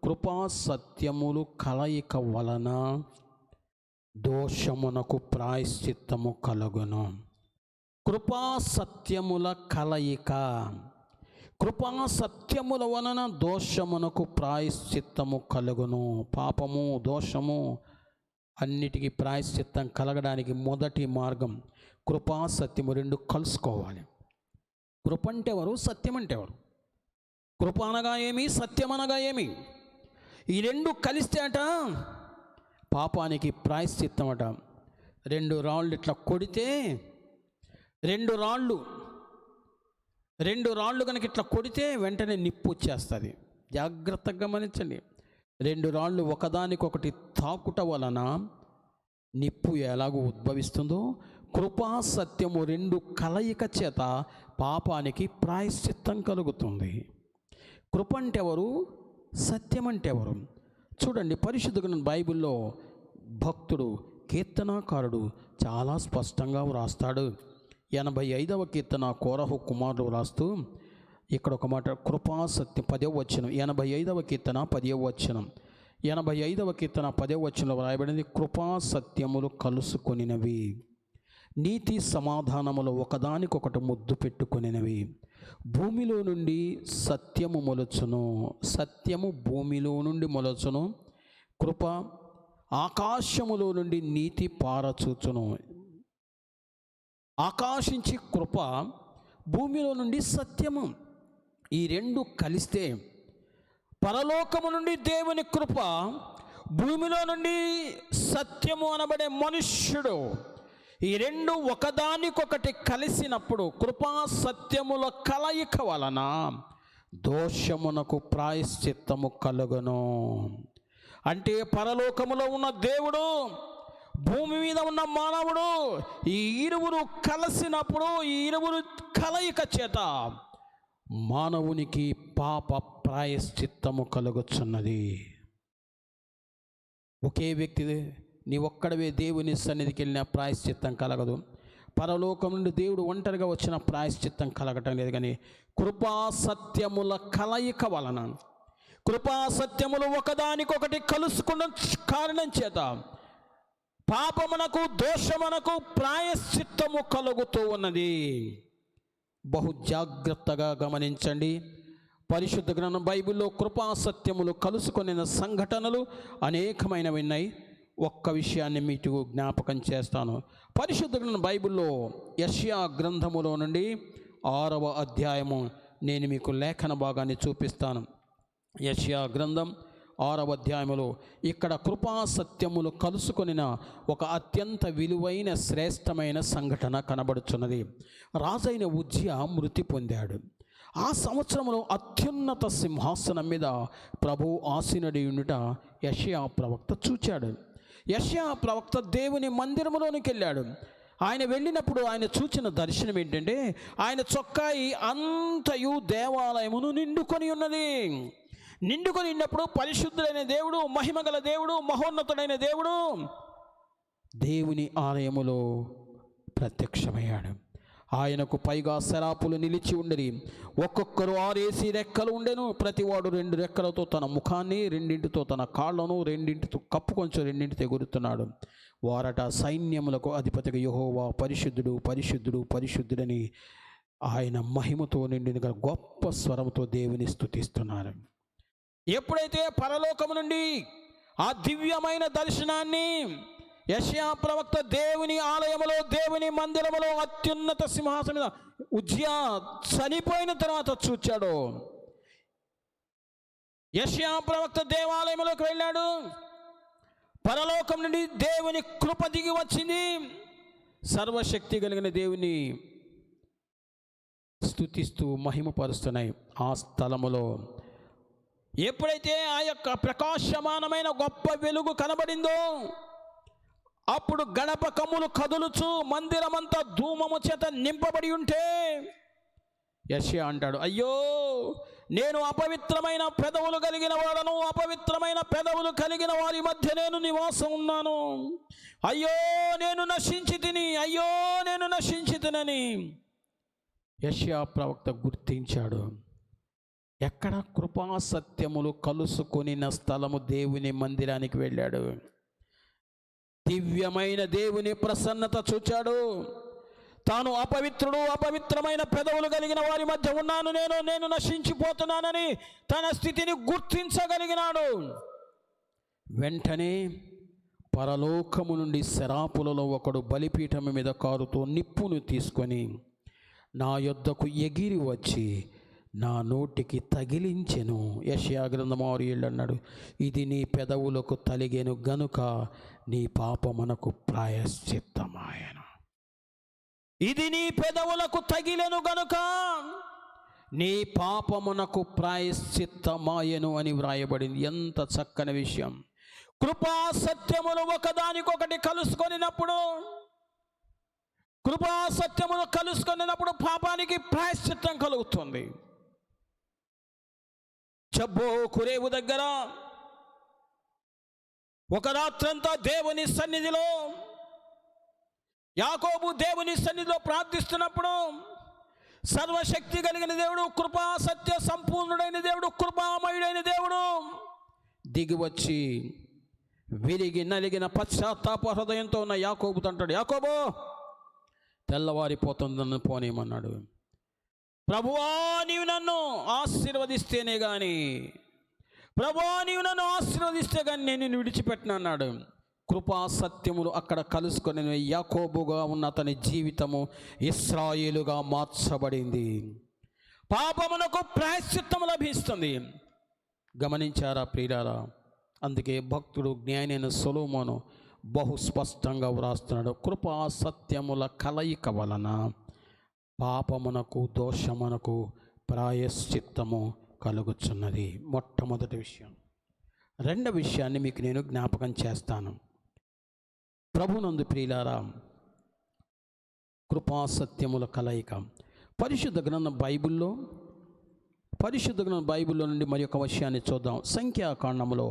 Speaker 1: కృపా సత్యములు కలయిక వలన దోషమునకు ప్రాయశ్చిత్తము కలుగును. కృపా సత్యముల కలయిక, కృపా సత్యముల వలన దోషమునకు ప్రాయశ్చిత్తము కలుగును. పాపము, దోషము అన్నిటికీ ప్రాయశ్చిత్తం కలగడానికి మొదటి మార్గం కృపా సత్యము రెండు కలుసుకోవాలి. కృప అంటే ఎవరు? సత్యం అంటే ఎవరు? కృప అనగా ఏమి, సత్యం అనగా ఏమి? ఈ రెండు కలిస్తే అట పాపానికి ప్రాయశ్చిత్తం అట. 2 రాళ్ళు ఇట్లా కొడితే, 2 రాళ్ళు కనుక ఇట్లా కొడితే వెంటనే నిప్పు వచ్చేస్తుంది. జాగ్రత్తగా గమనించండి. 2 రాళ్ళు ఒకదానికొకటి తాకుట వలన నిప్పు ఎలాగో ఉద్భవిస్తుందో, కృపా సత్యము 2 కలయిక చేత పాపానికి ప్రాయశ్చిత్తం కలుగుతుంది. కృప అంటే ఎవరు? సత్యం అంటే ఎవరు? చూడండి, పరిశుద్ధ గ్రంథం బైబిల్లో భక్తుడు, కీర్తనాకారుడు చాలా స్పష్టంగా వ్రాస్తాడు. 85వ కీర్తన కోరహు కుమారుడు వ్రాస్తూ ఇక్కడ ఒక మాట, కృపా సత్యం 10వ వచనం, 85వ కీర్తన 10వ వచనం, 85వ కీర్తన 10వ వచనంలో వ్రాయబడింది, కృపా సత్యములు కలుసుకొనినవి, నీతి సమాధానములు ఒకదానికొకటి ముద్దు పెట్టుకొనినవి, భూమిలో నుండి సత్యము మొలచును, సత్యము భూమిలో నుండి మొలచును, కృప ఆకాశములో నుండి నీతి పారచూచును. ఆకాశించి కృప, భూమిలో నుండి సత్యము, ఈ రెండు కలిస్తే పరలోకము నుండి దేవుని కృప, భూమిలో నుండి సత్యము అనబడే మనుష్యుడు, ఈ రెండు ఒకదానికొకటి కలిసినప్పుడు కృపా సత్యముల కలయిక వలన దోషమునకు ప్రాయశ్చిత్తము కలుగును. అంటే పరలోకములో ఉన్న దేవుడు, భూమి మీద ఉన్న మానవుడు, ఈ ఇరువురు కలిసినప్పుడు, ఈ ఇరువురు కలయిక చేత మానవునికి పాప ప్రాయశ్చిత్తము కలుగుచున్నది. ఒకే వ్యక్తి, నీ ఒక్కడవే దేవుని సన్నిధికి వెళ్ళిన ప్రాయశ్చిత్తం కలగదు. పరలోకం నుండి దేవుడు ఒంటరిగా వచ్చిన ప్రాయశ్చిత్తం కలగటం లేదు. కానీ కృపా సత్యముల కలయిక వలన, కృపా సత్యములు ఒకదానికొకటి కలుసుకున్న కారణం చేత పాపమునకు, దోషమునకు ప్రాయశ్చిత్తము కలుగుతూ ఉన్నది. బహు జాగ్రత్తగా గమనించండి. పరిశుద్ధ గ్రంథం బైబిల్లో కృపా సత్యములు కలుసుకొనిన సంఘటనలు అనేకమైనవి ఉన్నాయి. ఒక్క విషయాన్ని మీకు జ్ఞాపకం చేస్తాను. పరిశుద్ధ గ్రంథం బైబిల్లో యెషయా గ్రంథములో నుండి 6వ అధ్యాయము నేను మీకు లేఖన భాగాన్ని చూపిస్తాను. యెషయా గ్రంథం 6వ అధ్యాయములో ఇక్కడ కృపా సత్యములు కలుసుకొనిన ఒక అత్యంత విలువైన శ్రేష్టమైన సంఘటన కనబడుచున్నది. రాజైన ఉజ్జియా మృతి పొందాడు. ఆ సంవత్సరంలో అత్యున్నత సింహాసనం మీద ప్రభు ఆసీనుడై ఉండుట యెషయా ప్రవక్త చూచాడు. యెషయా ప్రవక్త దేవుని మందిరములోనికి వెళ్ళాడు. ఆయన వెళ్ళినప్పుడు ఆయన చూచిన దర్శనం ఏంటంటే, ఆయన చొక్కాయి అంతయు దేవాలయమును నిండుకొని ఉన్నది. నిండుకొని ఉన్నప్పుడు పరిశుద్ధుడైన దేవుడు, మహిమగల దేవుడు, మహోన్నతుడైన దేవుడు దేవుని ఆలయములో ప్రత్యక్షమయ్యాడు. ఆయనకు పైగా శరాపులు నిలిచి ఉండేది. ఒక్కొక్కరు 6 రెక్కలు ఉండెను. ప్రతివాడు 2 రెక్కలతో తన ముఖాన్ని, 2 తన కాళ్ళను, 2 కప్పుకొంచెం 2 ఎగురుతున్నాడు. వారట సైన్యములకు అధిపతిగా యెహోవా పరిశుద్ధుడు, పరిశుద్ధుడు, పరిశుద్ధుడని ఆయన మహిమతో నిండిన గొప్ప స్వరంతో దేవుని స్తుతిస్తున్నారు. ఎప్పుడైతే పరలోకము నుండి ఆ దివ్యమైన దర్శనాన్ని యెషయా ప్రవక్త దేవుని ఆలయములో, దేవుని మందిరములో అత్యున్నత సింహాసనం మీద ఉజ్జియా చనిపోయిన తర్వాత చూచాడు. యెషయా ప్రవక్త దేవాలయంలోకి వెళ్ళాడు. పరలోకం నుండి దేవుని కృప దిగి వచ్చింది. సర్వశక్తి కలిగిన దేవుని స్తుతిస్తూ మహిమపరుస్తున్నాయి. ఆ స్థలములో ఎప్పుడైతే ఆ యొక్క ప్రకాశమానమైన గొప్ప వెలుగు కనబడిందో, అప్పుడు గణపకములు కదులుచు మందిరమంతా ధూమము చేత నింపబడి ఉంటే యెషయా అంటాడు, అయ్యో నేను అపవిత్రమైన పెదవులు కలిగిన వాడను, అపవిత్రమైన పెదవులు కలిగిన వారి మధ్య నేను నివాసం ఉన్నాను. అయ్యో నేను నశించి తిని, అయ్యో నేను నశించి తినని యెషయా ప్రవక్త గుర్తించాడు. ఎక్కడ కృపా సత్యములు కలుసుకొనిన స్థలము దేవుని మందిరానికి వెళ్ళాడు. దివ్యమైన దేవుని ప్రసన్నత చూచాడు. తాను అపవిత్రుడు, అపవిత్రమైన పెదవులు కలిగిన వారి మధ్య ఉన్నాను, నేను నశించిపోతున్నానని తన స్థితిని గుర్తించగలిగినాడు. వెంటనే పరలోకము నుండి శరాపులలో ఒకడు బలిపీఠం మీద కారుతూ నిప్పును తీసుకొని నా యొద్దకు ఎగిరి వచ్చి నా నోటికి తగిలించెను. యెషయా గ్రంథం 6:7 అన్నాడు, ఇది నీ పెదవులకు తలిగెను గనుక నీ పాపమునకు ప్రాయశ్చిత్తమాయెను. ఇది నీ పెదవులకు తగిలెను గనుక నీ పాపమునకు ప్రాయశ్చిత్తమాయెను అని వ్రాయబడింది. ఎంత చక్కని విషయం! కృపా సత్యములు ఒకదానికొకటి కలుసుకొనినప్పుడు పాపానికి ప్రాయశ్చిత్తం కలుగుతుంది. జబ్బో కురేవు దగ్గర ఒక రాత్రంతా దేవుని సన్నిధిలో యాకోబు దేవుని సన్నిధిలో ప్రార్థిస్తున్నప్పుడు సర్వశక్తి కలిగిన దేవుడు, కృపా సత్య సంపూర్ణుడైన దేవుడు, కృపామయుడైన దేవుడు దిగివచ్చి విరిగి నలిగిన పశ్చాత్తాప హృదయంతో ఉన్న యాకోబుతో అంటాడు, యాకోబు తెల్లవారిపోతుందని పోనేమన్నాడు. ప్రభువా నీవు నన్ను ఆశీర్వదిస్తేనే కానీ, ప్రభువా నీవు నన్ను ఆశీర్వదిస్తే కానీ నేను నిన్ను విడిచిపెట్టను అన్నాడు. కృపా సత్యములు అక్కడ కలుసుకొని యాకోబుగా ఉన్న అతని జీవితము ఇశ్రాయేలుగా మార్చబడింది. పాపమునకు ప్రాయశ్చిత్తము లభిస్తుంది. గమనించారా ప్రియులారా? అందుకే భక్తుడు జ్ఞానైన సొలొమోను బహు స్పష్టంగా వ్రాస్తున్నాడు, కృపా సత్యముల కలయిక వలన పాపమునకు దోషమునకు ప్రాయశ్చిత్తము కలుగుచున్నది. మొట్టమొదటి విషయం. రెండవ విషయాన్ని మీకు నేను జ్ఞాపకం చేస్తాను. ప్రభునందు ప్రియులారా, కృపా సత్యముల కలయిక పరిశుద్ధ గ్రంథం బైబిల్లో నుండి మరి ఒక విషయాన్ని చూద్దాం. సంఖ్యాకాండములో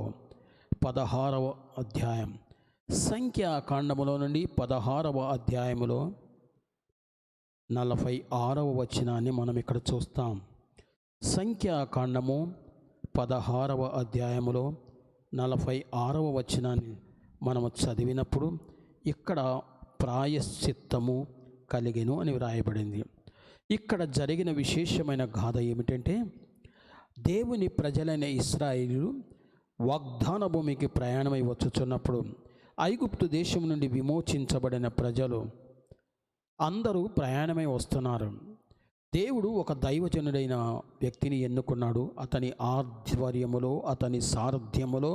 Speaker 1: 16వ అధ్యాయం, సంఖ్యాకాండములో నుండి 16వ అధ్యాయములో 46వ వచనాన్ని మనం ఇక్కడ చూస్తాం. సంఖ్యాకాండము 16వ అధ్యాయములో 46వ వచనాన్ని మనము చదివినప్పుడు ఇక్కడ ప్రాయశ్చిత్తము కలిగెను అని వ్రాయబడింది. ఇక్కడ జరిగిన విశేషమైన గాథ ఏమిటంటే, దేవుని ప్రజలైన ఇశ్రాయేలీయులు వాగ్దాన భూమికి ప్రయాణమై వచ్చుచున్నప్పుడు ఐగుప్తు దేశం నుండి విమోచించబడిన ప్రజలు అందరూ ప్రయాణమై వస్తున్నారు. దేవుడు ఒక దైవజనుడైన వ్యక్తిని ఎన్నుకున్నాడు. అతని ఆధ్వర్యములో, అతని సారథ్యములో,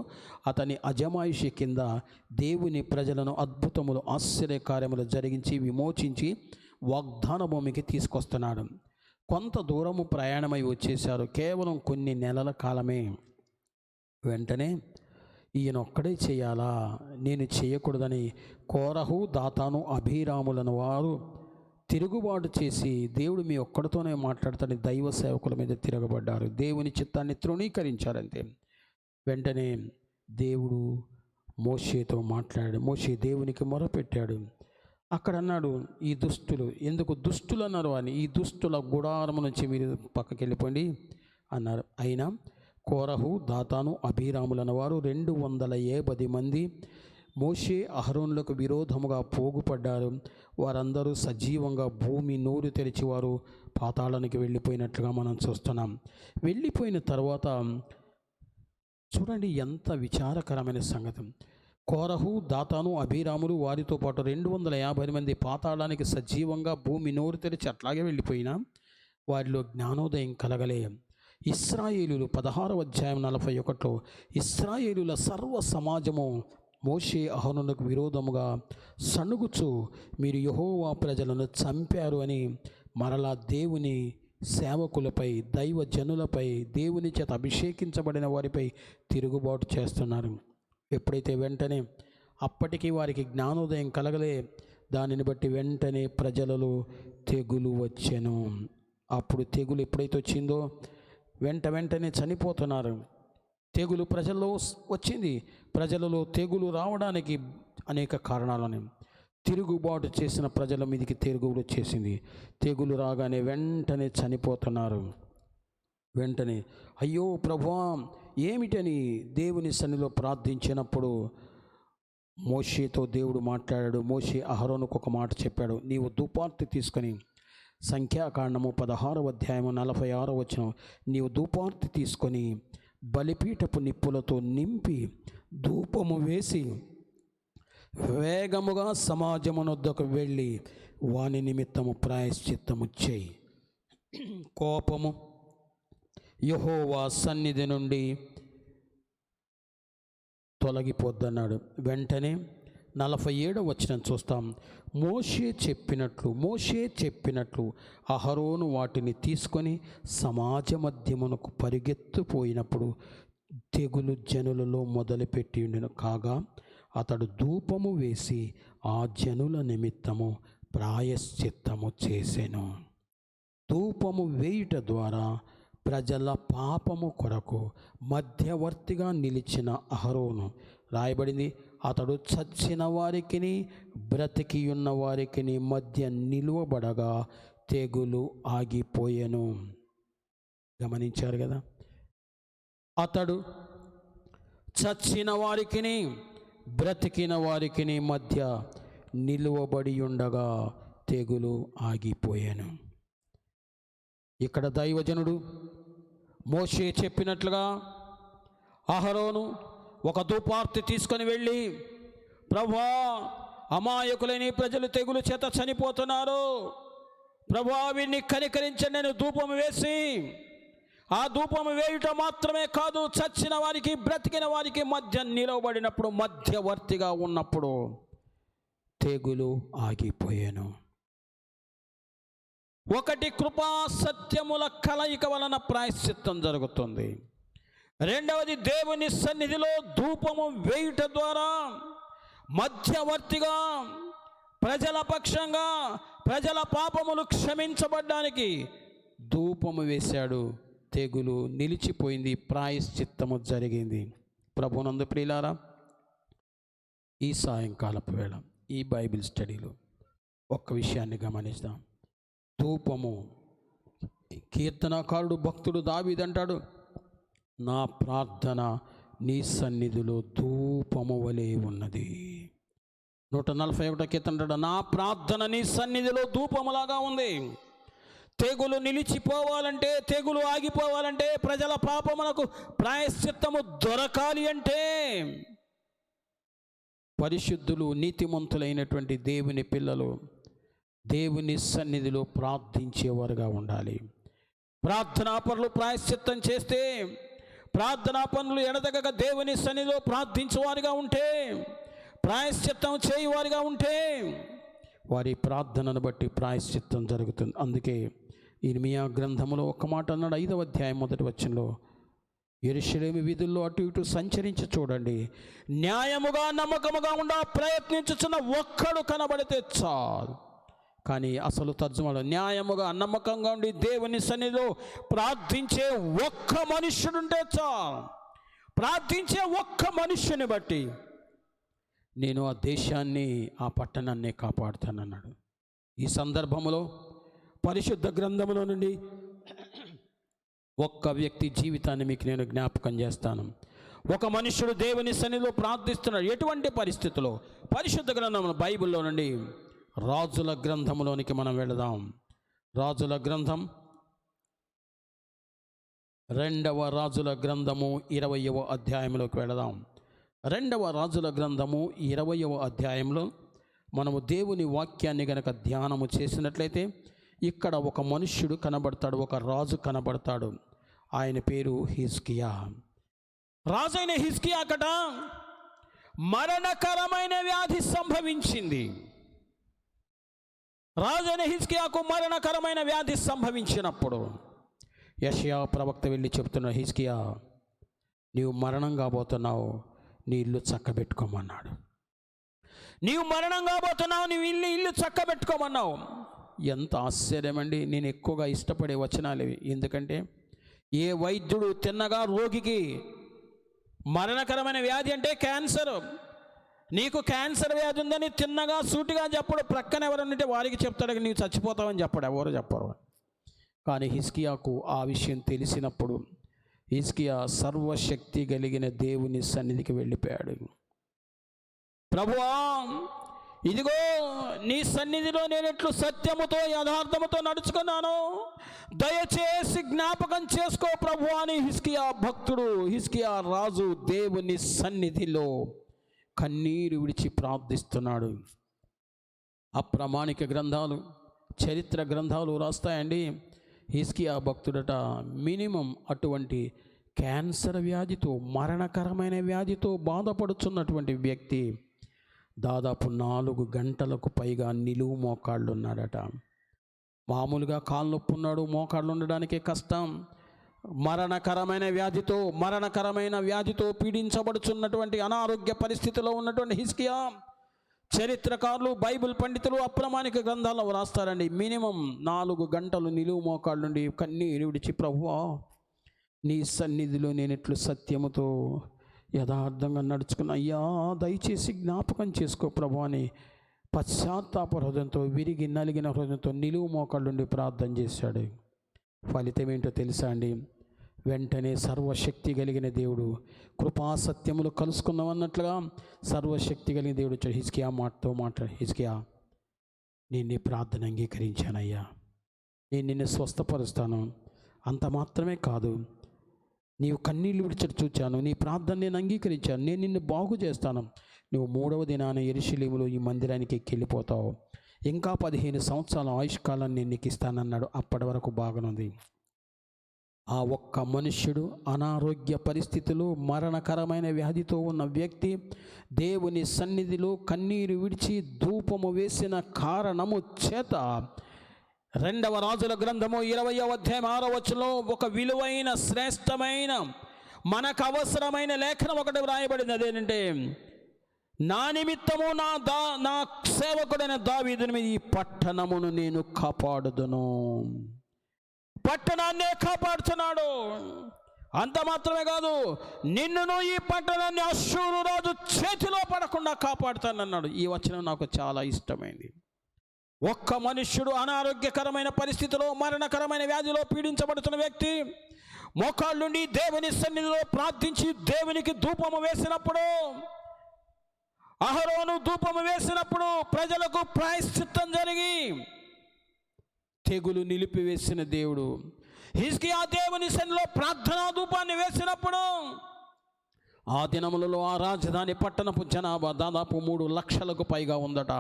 Speaker 1: అతని అజమాయిషి కింద దేవుని ప్రజలను అద్భుతములు, ఆశ్చర్యకార్యములు జరిగించి విమోచించి వాగ్దాన భూమికి తీసుకొస్తున్నాడు. కొంత దూరము ప్రయాణమై వచ్చేశారు, కేవలం కొన్ని నెలల కాలమే. వెంటనే ఈయన ఒక్కడే చేయాలా, నేను చేయకూడదని కోరహు, దాతాను, అభిరాములను వారు తిరుగుబాటు చేసి దేవుడు మీ ఒక్కడితోనే మాట్లాడతాడని దైవ సేవకుల మీద తిరగబడ్డారు. దేవుని చిత్తాన్ని తృణీకరించారంతే. వెంటనే దేవుడు మోషేతో మాట్లాడాడు. మోషే దేవునికి మొరపెట్టాడు. అక్కడ అన్నాడు, ఈ దుష్టులు, ఎందుకు దుష్టులు అన్నారు అని, ఈ దుష్టుల గుడారము నుంచి మీరు పక్కకి వెళ్ళిపోండి అన్నారు. అయినా కోరహు, దాతాను, అభిరాములన్న వారు 250 మంది మోషే అహరోనులకు విరోధముగా పోగుపడ్డారు. వారందరూ సజీవంగా భూమి నోరు తెరిచి వారు పాతాళానికి వెళ్ళిపోయినట్లుగా మనం చూస్తున్నాం. వెళ్ళిపోయిన తర్వాత చూడండి ఎంత విచారకరమైన సంగతి. కోరహు, దాతాను, అభిరాములు వారితో పాటు 250 మంది పాతాళానికి సజీవంగా భూమి నోరు తెరిచి అట్లాగే వెళ్ళిపోయినా వారిలో జ్ఞానోదయం కలగలే. ఇశ్రాయేలులు 16వ అధ్యాయం 41లో ఇశ్రాయేలుల సర్వ సమాజము మోషే అహరోనులకు విరోధముగా సణుగుచు మీరు యెహోవా ప్రజలను చంపారు అని మరలా దేవుని సేవకులపై, దైవ జనులపై, దేవుని చేత అభిషేకించబడిన వారిపై తిరుగుబాటు చేస్తున్నారు. ఎప్పుడైతే వెంటనే అప్పటికి వారికి జ్ఞానోదయం కలగలే, దానిని బట్టి వెంటనే ప్రజలలో తెగులు వచ్చెను. అప్పుడు తెగులు ఎప్పుడైతే వచ్చిందో వెంటనే చనిపోతున్నారు. తెగులు ప్రజల్లో వచ్చింది. ప్రజలలో తెగులు రావడానికి అనేక కారణాలని, తిరుగుబాటు చేసిన ప్రజల మీదకి తెగులు వచ్చేసింది. తెగులు రాగానే వెంటనే చనిపోతున్నారు. వెంటనే అయ్యో ప్రభువా ఏమిటని దేవుని సన్నిధిలో ప్రార్థించినప్పుడు మోషేతో దేవుడు మాట్లాడాడు. మోషే అహరోనుకు ఒక మాట చెప్పాడు, నీవు ధూపార్తి తీసుకొని, సంఖ్యాకాండము 16వ అధ్యాయము 46వ వచనం, నీవు ధూపార్తి తీసుకొని బలిపీఠపు నిప్పులతో నింపి ధూపము వేసి వేగముగా సమాజమునొద్దకు వెళ్ళి వాని నిమిత్తము ప్రాయశ్చిత్తము చేయి. కోపము యెహోవా సన్నిధి నుండి తొలగిపోద్దన్నాడు. వెంటనే 47వ వచనం చూస్తాం. మోషే చెప్పినట్లు అహరోను వాటిని తీసుకొని సమాజ మధ్యమునకు పరిగెత్తుపోయినప్పుడు తెగులు జనులలో మొదలుపెట్టి ఉండెను. కాగా అతడు ధూపము వేసి ఆ జనుల నిమిత్తము ప్రాయశ్చిత్తము చేసెను. ధూపము వేయుట ద్వారా ప్రజల పాపము కొరకు మధ్యవర్తిగా నిలిచిన అహరోను, రాయబడింది, అతడు చచ్చిన వారికిని బ్రతికి ఉన్న వారికిని మధ్య నిలువబడగా తెగులు ఆగిపోయెను. గమనించారు కదా, అతడు చచ్చిన వారికిని బ్రతికిన వారికిని మధ్య నిలువబడి ఉండగా తెగులు ఆగిపోయాను. ఇక్కడ దైవజనుడు మోషే చెప్పినట్లుగా అహరోను ఒక ధూపార్తి తీసుకొని వెళ్ళి, ప్రభువా అమాయకులైన ప్రజలు తెగులు చేత చనిపోతున్నారు, ప్రభువా వీరిని కనికరించండి, నేను ధూపము వేసి, ఆ ధూపము వేయటం మాత్రమే కాదు, చచ్చిన వారికి బ్రతికిన వారికి మధ్య నిలవబడినప్పుడు, మధ్యవర్తిగా ఉన్నప్పుడు తెగులు ఆగిపోయాను. ఒకటి, కృపా సత్యముల కలయిక వలన ప్రాయశ్చిత్తం జరుగుతుంది. రెండవది, దేవుని సన్నిధిలో ధూపము వేయుట ద్వారా మధ్యవర్తిగా ప్రజల పక్షంగా ప్రజల పాపములు క్షమించబడ్డానికి ధూపము వేశాడు. తెగులు నిలిచిపోయింది, ప్రాయశ్చిత్తము జరిగింది. ప్రభునందు ప్రియులారా, ఈ సాయంకాలపు వేళ ఈ బైబిల్ స్టడీలో ఒక్క విషయాన్ని గమనిద్దాం. ధూపము, కీర్తనకారుడు భక్తుడు దావీదు అంటాడు, నా ప్రార్థన నీ సన్నిధిలో ధూపము వలె ఉన్నది. 141 కీర్తన అంటాడు, నా ప్రార్థన నీ సన్నిధిలో ధూపములాగా ఉంది. తెగులు నిలిచిపోవాలంటే, తెగులు ఆగిపోవాలంటే, ప్రజల పాపమునకు ప్రాయశ్చిత్తము దొరకాలి అంటే పరిశుద్ధులు నీతిమంతులైనటువంటి దేవుని పిల్లలు దేవుని సన్నిధిలో ప్రార్థించేవారుగా ఉండాలి. ప్రార్థనా పనులు ప్రాయశ్చిత్తం చేస్తే, ప్రార్థనా పనులు ఎడతెగక దేవుని సన్నిధిలో ప్రార్థించేవారుగా ఉంటే, ప్రాయశ్చిత్తం చేయువారుగా ఉంటే వారి ప్రార్థనను బట్టి ప్రాయశ్చిత్తం జరుగుతుంది. అందుకే ఇర్మియా గ్రంథములో ఒక మాట అన్నాడు, 5వ అధ్యాయం 1వ వచనంలో, యెరూషలేము వీధుల్లో అటు ఇటు సంచరించి చూడండి, న్యాయముగా నమ్మకముగా ఉండ ప్రయత్నించుచున్న ఒక్కడు కనబడితే చాలు. కానీ అసలు తర్జుమాలో న్యాయముగా నమ్మకంగా ఉండి దేవుని సన్నిధిలో ప్రార్థించే ఒక్క మనుష్యుడుంటే చాలు. ప్రార్థించే ఒక్క మనుష్యుని బట్టి నేను ఆ దేశాన్ని, ఆ పట్టణాన్ని కాపాడుతానన్నాడు. ఈ సందర్భంలో పరిశుద్ధ గ్రంథములో నుండి ఒక్క వ్యక్తి జీవితాన్ని మీకు నేను జ్ఞాపకం చేస్తాను. ఒక మనుష్యుడు దేవుని సన్నిధిలో ప్రార్థిస్తున్నాడు. ఎటువంటి పరిస్థితుల్లో? పరిశుద్ధ గ్రంథంలో బైబిల్లో నుండి రాజుల గ్రంథంలోనికి మనం వెళదాం. రాజుల గ్రంథం 2వ రాజుల గ్రంథము 20వ అధ్యాయంలోకి వెళదాం. 2వ రాజుల గ్రంథము 20వ అధ్యాయంలో మనము దేవుని వాక్యాన్ని గనక ధ్యానము చేసినట్లయితే ఇక్కడ ఒక మనుష్యుడు కనబడతాడు, ఒక రాజు కనబడతాడు. ఆయన పేరు హిజ్కియా. రాజైన హిజ్కియాకట మరణకరమైన వ్యాధి సంభవించింది. రాజైన హిజ్కియాకు మరణకరమైన వ్యాధి సంభవించినప్పుడు యెషయా ప్రవక్త వెళ్ళి చెప్తున్నాడు, హిజ్కియా నీవు మరణం కాబోతున్నావు, నీ ఇల్లు చక్కబెట్టుకోమన్నాడు. నీవు మరణం కాబోతున్నావు, నీవు ఇల్లు చక్కబెట్టుకోమన్నావు. ఎంత ఆశ్చర్యమండి. నేను ఎక్కువగా ఇష్టపడే వచనాలు ఇవి. ఎందుకంటే ఏ వైద్యుడు తిన్నగా రోగికి మరణకరమైన వ్యాధి అంటే క్యాన్సర్, నీకు క్యాన్సర్ వ్యాధి ఉందని తిన్నగా సూటిగా చెప్పడు. ప్రక్కన ఎవరన్నంటే వారికి చెప్తాడు, నీవు చచ్చిపోతావని చెప్పాడు, ఎవరు చెప్పరు. కానీ హిజ్కియాకు ఆ విషయం తెలిసినప్పుడు హిజ్కియా సర్వశక్తి కలిగిన దేవుని సన్నిధికి వెళ్ళిపోయాడు. ప్రభువా, ఇదిగో నీ సన్నిధిలో నేను ఎట్లు సత్యముతో యథార్థముతో నడుచుకున్నాను, దయచేసి జ్ఞాపకం చేసుకో ప్రభువా అని హిజ్కియా భక్తుడు, హిజ్కియా రాజు దేవుని సన్నిధిలో కన్నీరు విడిచి ప్రార్థిస్తున్నాడు. అప్రామాణిక గ్రంథాలు, చరిత్ర గ్రంథాలు రాస్తాయండి. హిజ్కియా భక్తుడట మినిమం అటువంటి క్యాన్సర్ వ్యాధితో, మరణకరమైన వ్యాధితో బాధపడుతున్నటువంటి వ్యక్తి దాదాపు 4 గంటలకు పైగా నిలువు మోకాళ్ళు ఉన్నాడట. మామూలుగా కాళ్ళు నొప్పి ఉన్నాడు, మోకాళ్ళు ఉండడానికే కష్టం. మరణకరమైన వ్యాధితో పీడించబడుచున్నటువంటి అనారోగ్య పరిస్థితిలో ఉన్నటువంటి హిజ్కియా, చరిత్రకారులు, బైబిల్ పండితులు అప్రమాణిక గ్రంథాల్లో రాస్తారండి, మినిమం 4 గంటలు నిలువు మోకాళ్ళ నుండి కన్నీరు విడిచి, ప్రభువా నీ సన్నిధిలో నేను ఇట్లు సత్యముతో యథార్థంగా నడుచుకున్న, అయ్యా దయచేసి జ్ఞాపకం చేసుకో ప్రభు అని పశ్చాత్తాప హృదయంతో, విరిగి నలిగిన హృదయంతో నిలువు మోకాళ్ళ నుండి ప్రార్థన చేశాడు. ఫలితం ఏంటో తెలుసా అండి? వెంటనే సర్వశక్తి కలిగిన దేవుడు, కృపాసత్యములు కలుసుకున్నామన్నట్లుగా సర్వశక్తి కలిగిన దేవుడు హిజ్కియా మాటతో మాట్లాడు, హిజ్కియా నేను నీ ప్రార్థన అంగీకరించానయ్యా, నేను నిన్ను స్వస్థపరుస్తాను, అంత మాత్రమే కాదు, నీవు కన్నీళ్ళు విడిచట్టు చూచాను, నీ ప్రార్థన నేను అంగీకరించాను, నేను నిన్ను బాగు చేస్తాను, నువ్వు 3వ దినాన యెరూషలేములో ఈ మందిరానికి వెళ్ళిపోతావు, ఇంకా 15 సంవత్సరాల ఆయుష్కాలాన్ని నేను నీకు ఇస్తానన్నాడు. అప్పటి వరకు బాగానుంది. ఆ ఒక్క మనుష్యుడు అనారోగ్య పరిస్థితులు, మరణకరమైన వ్యాధితో ఉన్న వ్యక్తి దేవుని సన్నిధిలో కన్నీరు విడిచి ధూపము వేసిన కారణము చేత 2వ రాజుల గ్రంథము 20వ అధ్యాయం 6వ వచనంలో ఒక విలువైన, శ్రేష్టమైన, మనకు అవసరమైన లేఖనం ఒకటి వ్రాయబడింది. అదేంటంటే, నా నిమిత్తము నా సేవకుడైన దావీదుని ఈ పట్టణమును నేను కాపాడుదును. పట్టణాన్నే కాపాడుతున్నాడు. అంత మాత్రమే కాదు, నిన్నును ఈ పట్టణాన్ని అష్షూరు రాజు చేతిలో పడకుండా కాపాడుతానన్నాడు. ఈ వచనం నాకు చాలా ఇష్టమైంది. ఒక్క మనుష్యుడు అనారోగ్యకరమైన పరిస్థితిలో, మరణకరమైన వ్యాధిలో పీడించబడుతున్న వ్యక్తి మోకాళ్ళుండి దేవుని సన్నిధిలో ప్రార్థించి దేవునికి ధూపము వేసినప్పుడు, అహరోను ధూపము వేసినప్పుడు ప్రజలకు ప్రాయశ్చిత్తం జరిగి తెగులు నిలిపివేసిన దేవుడు, హిజ్కియా దేవుని సన్నిధిలో ప్రార్థనా ధూపాన్ని వేసినప్పుడు ఆ దినములలో ఆ రాజధాని పట్టణపు జనాభా దాదాపు 3 లక్షలకు పైగా ఉందట.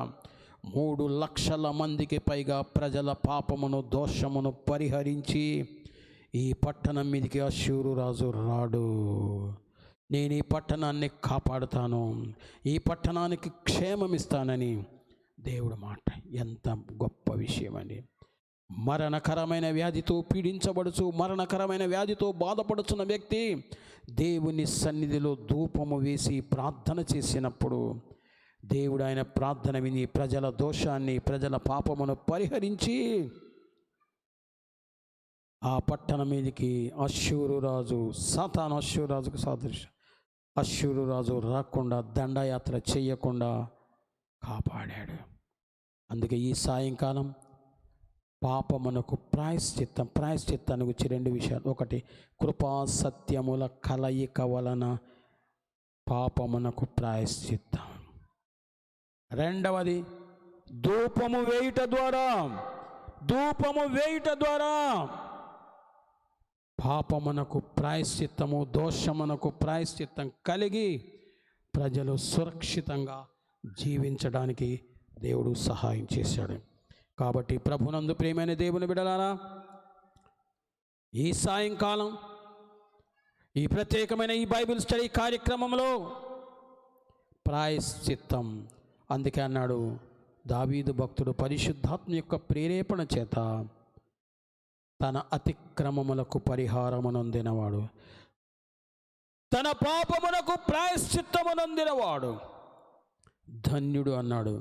Speaker 1: 3 లక్షల మందికి పైగా ప్రజల పాపమును, దోషమును పరిహరించి ఈ పట్టణం మీదకి అష్షూరు రాజు రాడు, నేను ఈ పట్టణాన్ని కాపాడుతాను, ఈ పట్టణానికి క్షేమమిస్తానని దేవుడు మాట. ఎంత గొప్ప విషయం అండి! మరణకరమైన వ్యాధితో పీడించబడుచు, మరణకరమైన వ్యాధితో బాధపడుచున్న వ్యక్తి దేవుని సన్నిధిలో ధూపము వేసి ప్రార్థన చేసినప్పుడు దేవుడు ఆయన ప్రార్థన విని ప్రజల దోషాన్ని, ప్రజల పాపమును పరిహరించి ఆ పట్టణం మీదకి అష్షూరు రాజు, సాతాను అష్షూరు రాజుకు సాదృశ్యం, అష్షూరు రాజు రాకుండా, దండయాత్ర చేయకుండా కాపాడాడు. అందుకే ఈ సాయంకాలం పాపమునకు ప్రాయశ్చిత్తానికి వచ్చి 2 విషయాలు. ఒకటి, కృపా సత్యముల కలయిక వలన పాపమునకు ప్రాయశ్చిత్తం. రెండవది, ధూపము వేయుట ద్వారా పాపమునకు ప్రాయశ్చిత్తము, దోషమునకు ప్రాయశ్చిత్తం కలిగి ప్రజలు సురక్షితంగా జీవించడానికి దేవుడు సహాయం చేశాడు. కాబట్టి ప్రభునందు ప్రియమైన దేవుని బిడ్డలారా, ఈ సాయంకాలం ఈ ప్రత్యేకమైన ఈ బైబిల్ స్టడీ కార్యక్రమంలో ప్రాయశ్చిత్తం, అందుకే అన్నాడు దావీదు భక్తుడు, పరిశుద్ధాత్మ యొక్క ప్రేరేపణ చేత తన అతిక్రమములకు పరిహారమునందినవాడు, తన పాపమునకు ప్రాయశ్చిత్తమునందినవాడు ధన్యుడు అన్నాడు.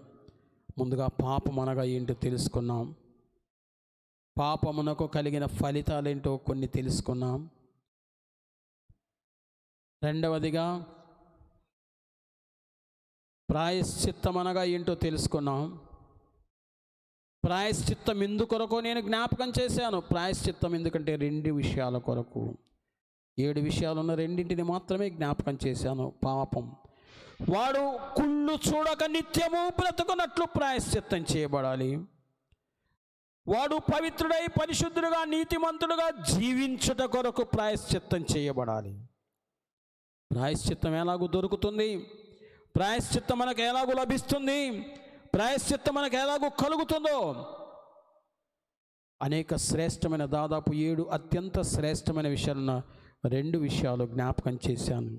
Speaker 1: ముందుగా పాపం అనగా ఏంటో తెలుసుకున్నాం, పాపమునకు కలిగిన ఫలితాలేంటో కొన్ని తెలుసుకున్నాం. రెండవదిగా ప్రాయశ్చిత్తం అనగా ఏంటో తెలుసుకున్నాం. ప్రాయశ్చిత్తం ఎందుకొరకు నేను జ్ఞాపకం చేశాను. ప్రాయశ్చిత్తం ఎందుకంటే 2 విషయాల కొరకు. 7 విషయాలున్న 2 మాత్రమే జ్ఞాపకం చేశాను. పాపం, వాడు కుళ్ళు చూడక నిత్యము బ్రతుకున్నట్లు ప్రాయశ్చిత్తం చేయబడాలి. వాడు పవిత్రుడై పరిశుద్ధుడుగా నీతిమంతుడుగా జీవించుట కొరకు ప్రాయశ్చిత్తం చేయబడాలి. ప్రాయశ్చిత్తం ఎలాగూ దొరుకుతుంది? ప్రాయశ్చిత్తం మనకు ఎలాగూ లభిస్తుంది? ప్రాయశ్చిత్తం మనకు ఎలాగూ కలుగుతుందో అనేక శ్రేష్టమైన, దాదాపు 7 అత్యంత శ్రేష్టమైన విషయాలున్న 2 విషయాలు జ్ఞాపకం చేశాను.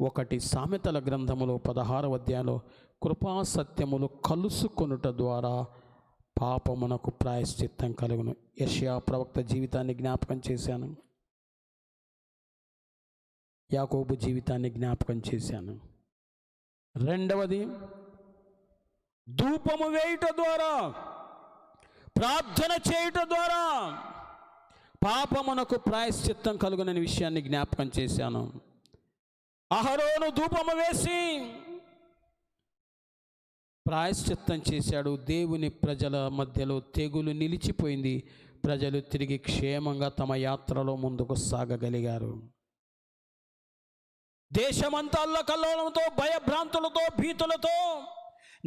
Speaker 1: ఒకటి, సామెతల గ్రంథములో 16వ అధ్యాయంలో కృపా సత్యములు కలుసుకొనుట ద్వారా పాపమునకు ప్రాయశ్చిత్తం కలుగును. యెషయా ప్రవక్త జీవితాన్ని జ్ఞాపకం చేశాను. యాకోబు జీవితాన్ని జ్ఞాపకం చేశాను. రెండవది, ధూపము వేయుట ద్వారా, ప్రార్థన చేయుట ద్వారా పాపమునకు ప్రాయశ్చిత్తం కలుగునని విషయాన్ని జ్ఞాపకం చేశాను. అహరోను ధూపము వేసి ప్రాయశ్చిత్తం చేశాడు. దేవుని ప్రజల మధ్యలో తెగులు నిలిచిపోయింది. ప్రజలు తిరిగి క్షేమంగా తమ యాత్రలో ముందుకు సాగగలిగారు. దేశమంతా అల్లకల్లోలంతో, భయభ్రాంతులతో, భీతులతో,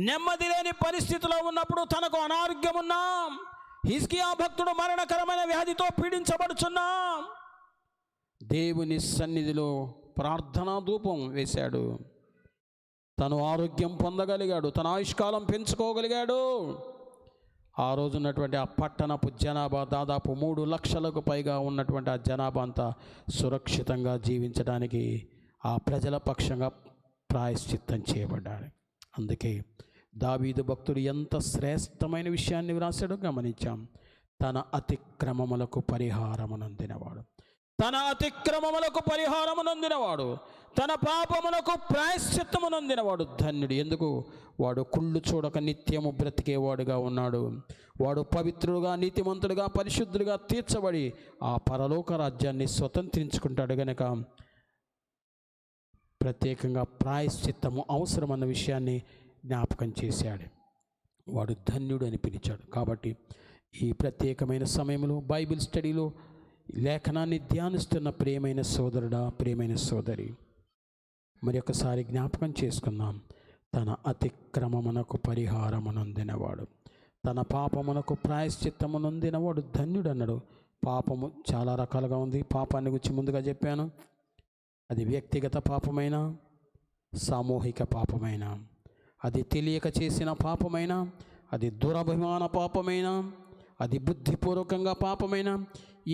Speaker 1: నెమ్మది లేని పరిస్థితిలో ఉన్నప్పుడు, తనకు అనారోగ్యం ఉన్నా, హిజ్కియా భక్తుడు మరణకరమైన వ్యాధితో పీడించబడుచున్నా, దేవుని సన్నిధిలో ప్రార్థనా ధూపం వేశాడు. తను ఆరోగ్యం పొందగలిగాడు, తన ఆయుష్కాలం పెంచుకోగలిగాడు. ఆ రోజు ఉన్నటువంటి ఆ పట్టణపు జనాభా దాదాపు 3 లక్షలకు పైగా ఉన్నటువంటి ఆ జనాభా అంతా సురక్షితంగా జీవించడానికి ఆ ప్రజల పక్షంగా ప్రాయశ్చిత్తం చేయబడ్డాడు. అందుకే దావీదు భక్తుడు ఎంత శ్రేష్టమైన విషయాన్ని వ్రాసాడో గమనించాం. తన అతిక్రమములకు పరిహారమునందినవాడు, తన అతిక్రమములకు పరిహారమునందినవాడు, తన పాపమునకు ప్రాయశ్చిత్తమునందినవాడు ధన్యుడు. ఎందుకు? వాడు కుళ్ళు చూడక నిత్యము బ్రతికేవాడుగా ఉన్నాడు. వాడు పవిత్రుడుగా, నీతిమంతుడుగా, పరిశుద్ధుడుగా తీర్చబడి ఆ పరలోక రాజ్యాన్ని స్వతంత్రించుకుంటాడు. గనక ప్రత్యేకంగా ప్రాయశ్చిత్తము అవసరమన్న విషయాన్ని జ్ఞాపకం చేశాడు. వాడు ధన్యుడు అని పిలిచాడు. కాబట్టి ఈ ప్రత్యేకమైన సమయంలో బైబిల్ స్టడీలో లేఖనాన్ని ధ్యానిస్తున్న ప్రియమైన సోదరుడా, ప్రియమైన సోదరి, మరి ఒకసారి జ్ఞాపకం చేసుకుందాం. తన అతిక్రమమునకు పరిహారమునందినవాడు, తన పాపమునకు ప్రాయశ్చిత్తమునందినవాడు ధన్యుడు అన్నాడు. పాపము చాలా రకాలుగా ఉంది. పాపాన్ని గురించి ముందుగా చెప్పాను. అది వ్యక్తిగత పాపమైనా, సామూహిక పాపమైనా, అది తెలియక చేసిన పాపమైనా, అది దురభిమాన పాపమైనా, అది బుద్ధిపూర్వకంగా పాపమైనా,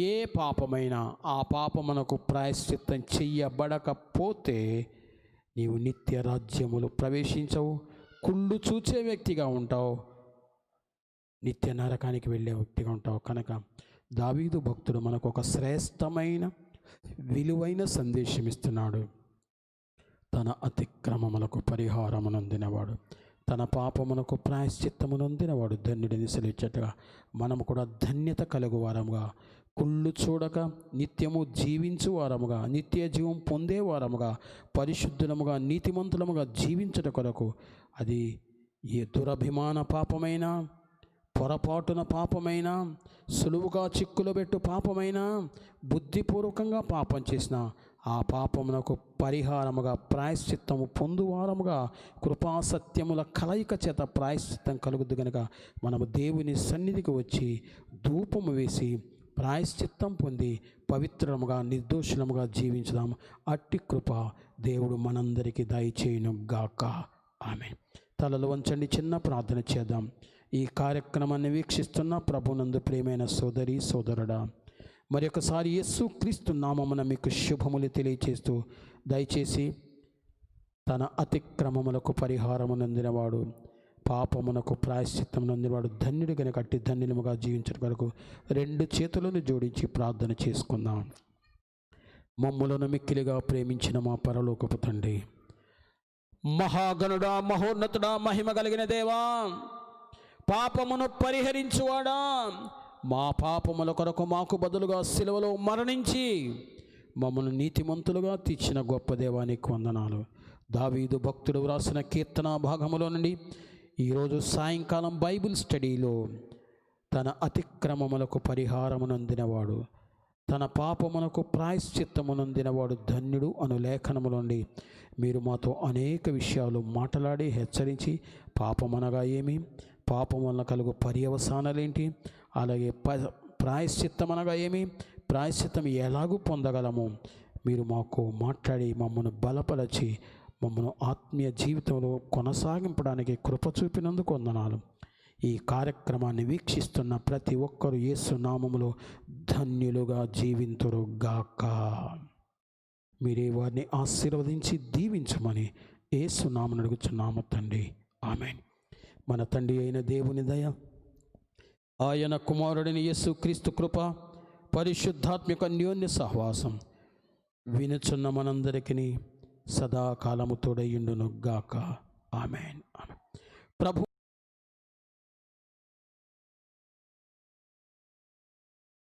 Speaker 1: ఏ పాపమైనా ఆ పాపమునకు ప్రాయశ్చిత్తం చెయ్యబడకపోతే నీవు నిత్య రాజ్యములు ప్రవేశించవు, కుళ్ళు చూచే వ్యక్తిగా ఉంటావు, నిత్య నరకానికి వెళ్ళే వ్యక్తిగా ఉంటావు. కనుక దావీదు భక్తుడు మనకు ఒక శ్రేష్టమైన విలువైన సందేశం ఇస్తున్నాడు. తన అతిక్రమములకు పరిహారమునందినవాడు, తన పాపమునకు ప్రాయశ్చిత్తమునందినవాడు ధన్యుడిని సెలవిచ్చటగా మనము కూడా ధన్యత కలుగు వారముగా, కుళ్ళు చూడక నిత్యము జీవించు వారముగా, నిత్య జీవం పొందే వారముగా, పరిశుద్ధులముగా, నీతిమంతులముగా జీవించట కొరకు, అది ఏ దురభిమాన పాపమైనా, పొరపాటున పాపమైనా, సులువుగా చిక్కులు పెట్టు పాపమైనా, బుద్ధిపూర్వకంగా పాపం చేసిన ఆ పాపమునకు పరిహారముగా, ప్రాయశ్చిత్తము పొందువారముగా, కృపాసత్యముల కలయిక చేత ప్రాయశ్చిత్తం కలుగుద్దు. గనుక మనము దేవుని సన్నిధికి వచ్చి ధూపము వేసి ప్రాయశ్చిత్తం పొంది పవిత్రముగా, నిర్దోషులముగా జీవించుదాం. అట్టి కృప దేవుడు మనందరికీ దయచేయును గాక. ఆమేన్. తలలు వంచండి, చిన్న ప్రార్థన చేద్దాం. ఈ కార్యక్రమాన్ని వీక్షిస్తున్న ప్రభునందు ప్రియమైన సోదరి సోదరుడా, మరి ఒకసారి యేసు క్రీస్తు నామమున మీకు శుభములు తెలియచేస్తూ, దయచేసి తన అతిక్రమములకు పరిహారమునందినవాడు, పాపమునకు ప్రాయశ్చిత్తం నందినవాడు ధన్యుడు. గనుక అట్టి ధన్యులముగా జీవించడం కొరకు 2 చేతులను జోడించి ప్రార్థన చేసుకుందాం. మమ్ములను మిక్కిలిగా ప్రేమించిన మా పరలోకపు తండ్రి, మహాగణుడా, మహోన్నతుడా, మహిమ కలిగిన దేవా, పాపమును పరిహరించువాడా, మా పాపముల కొరకు మాకు బదులుగా సిలువలో మరణించి మమ్మల్ని నీతిమంతులుగా తీర్చిన గొప్ప దేవానికి వందనాలు. దావీదు భక్తుడు వ్రాసిన కీర్తన భాగములో నుండి ఈరోజు సాయంకాలం బైబిల్ స్టడీలో తన అతిక్రమములకు పరిహారమునందినవాడు, తన పాపమునకు ప్రాయశ్చిత్తమునందినవాడు ధన్యుడు అను లేఖనము నుండి మీరు మాతో అనేక విషయాలు మాట్లాడి హెచ్చరించి, పాపమనగా ఏమి, పాపం వల్ల కలుగు పర్యవసానాలేంటి, అలాగే ప్రాయశ్చిత్తం అనగా ఏమి, ప్రాయశ్చిత్తం ఎలాగూ పొందగలము మీరు మాకు మాట్లాడి మమ్మల్ని బలపరచి మమ్మల్ని ఆత్మీయ జీవితంలో కొనసాగింపడానికి కృప చూపినందుకు వందనాలు. ఈ కార్యక్రమాన్ని వీక్షిస్తున్న ప్రతి ఒక్కరూ యేసు నామములో ధన్యులుగా జీవింతురు గాక. మీరే వారిని ఆశీర్వదించి దీవించమని యేసు నామమున అడుగుచున్నాము తండ్రి, ఆమేన్. మన తండ్రి అయిన దేవుని దయ, ఆయన కుమారుడిని యేసు క్రీస్తు కృప, పరిశుద్ధాత్మిక అన్యోన్య సహవాసం వినుచున్న మనందరికీ సదాకాలము తోడయుండును గాక. ఆమేన్. ప్రభు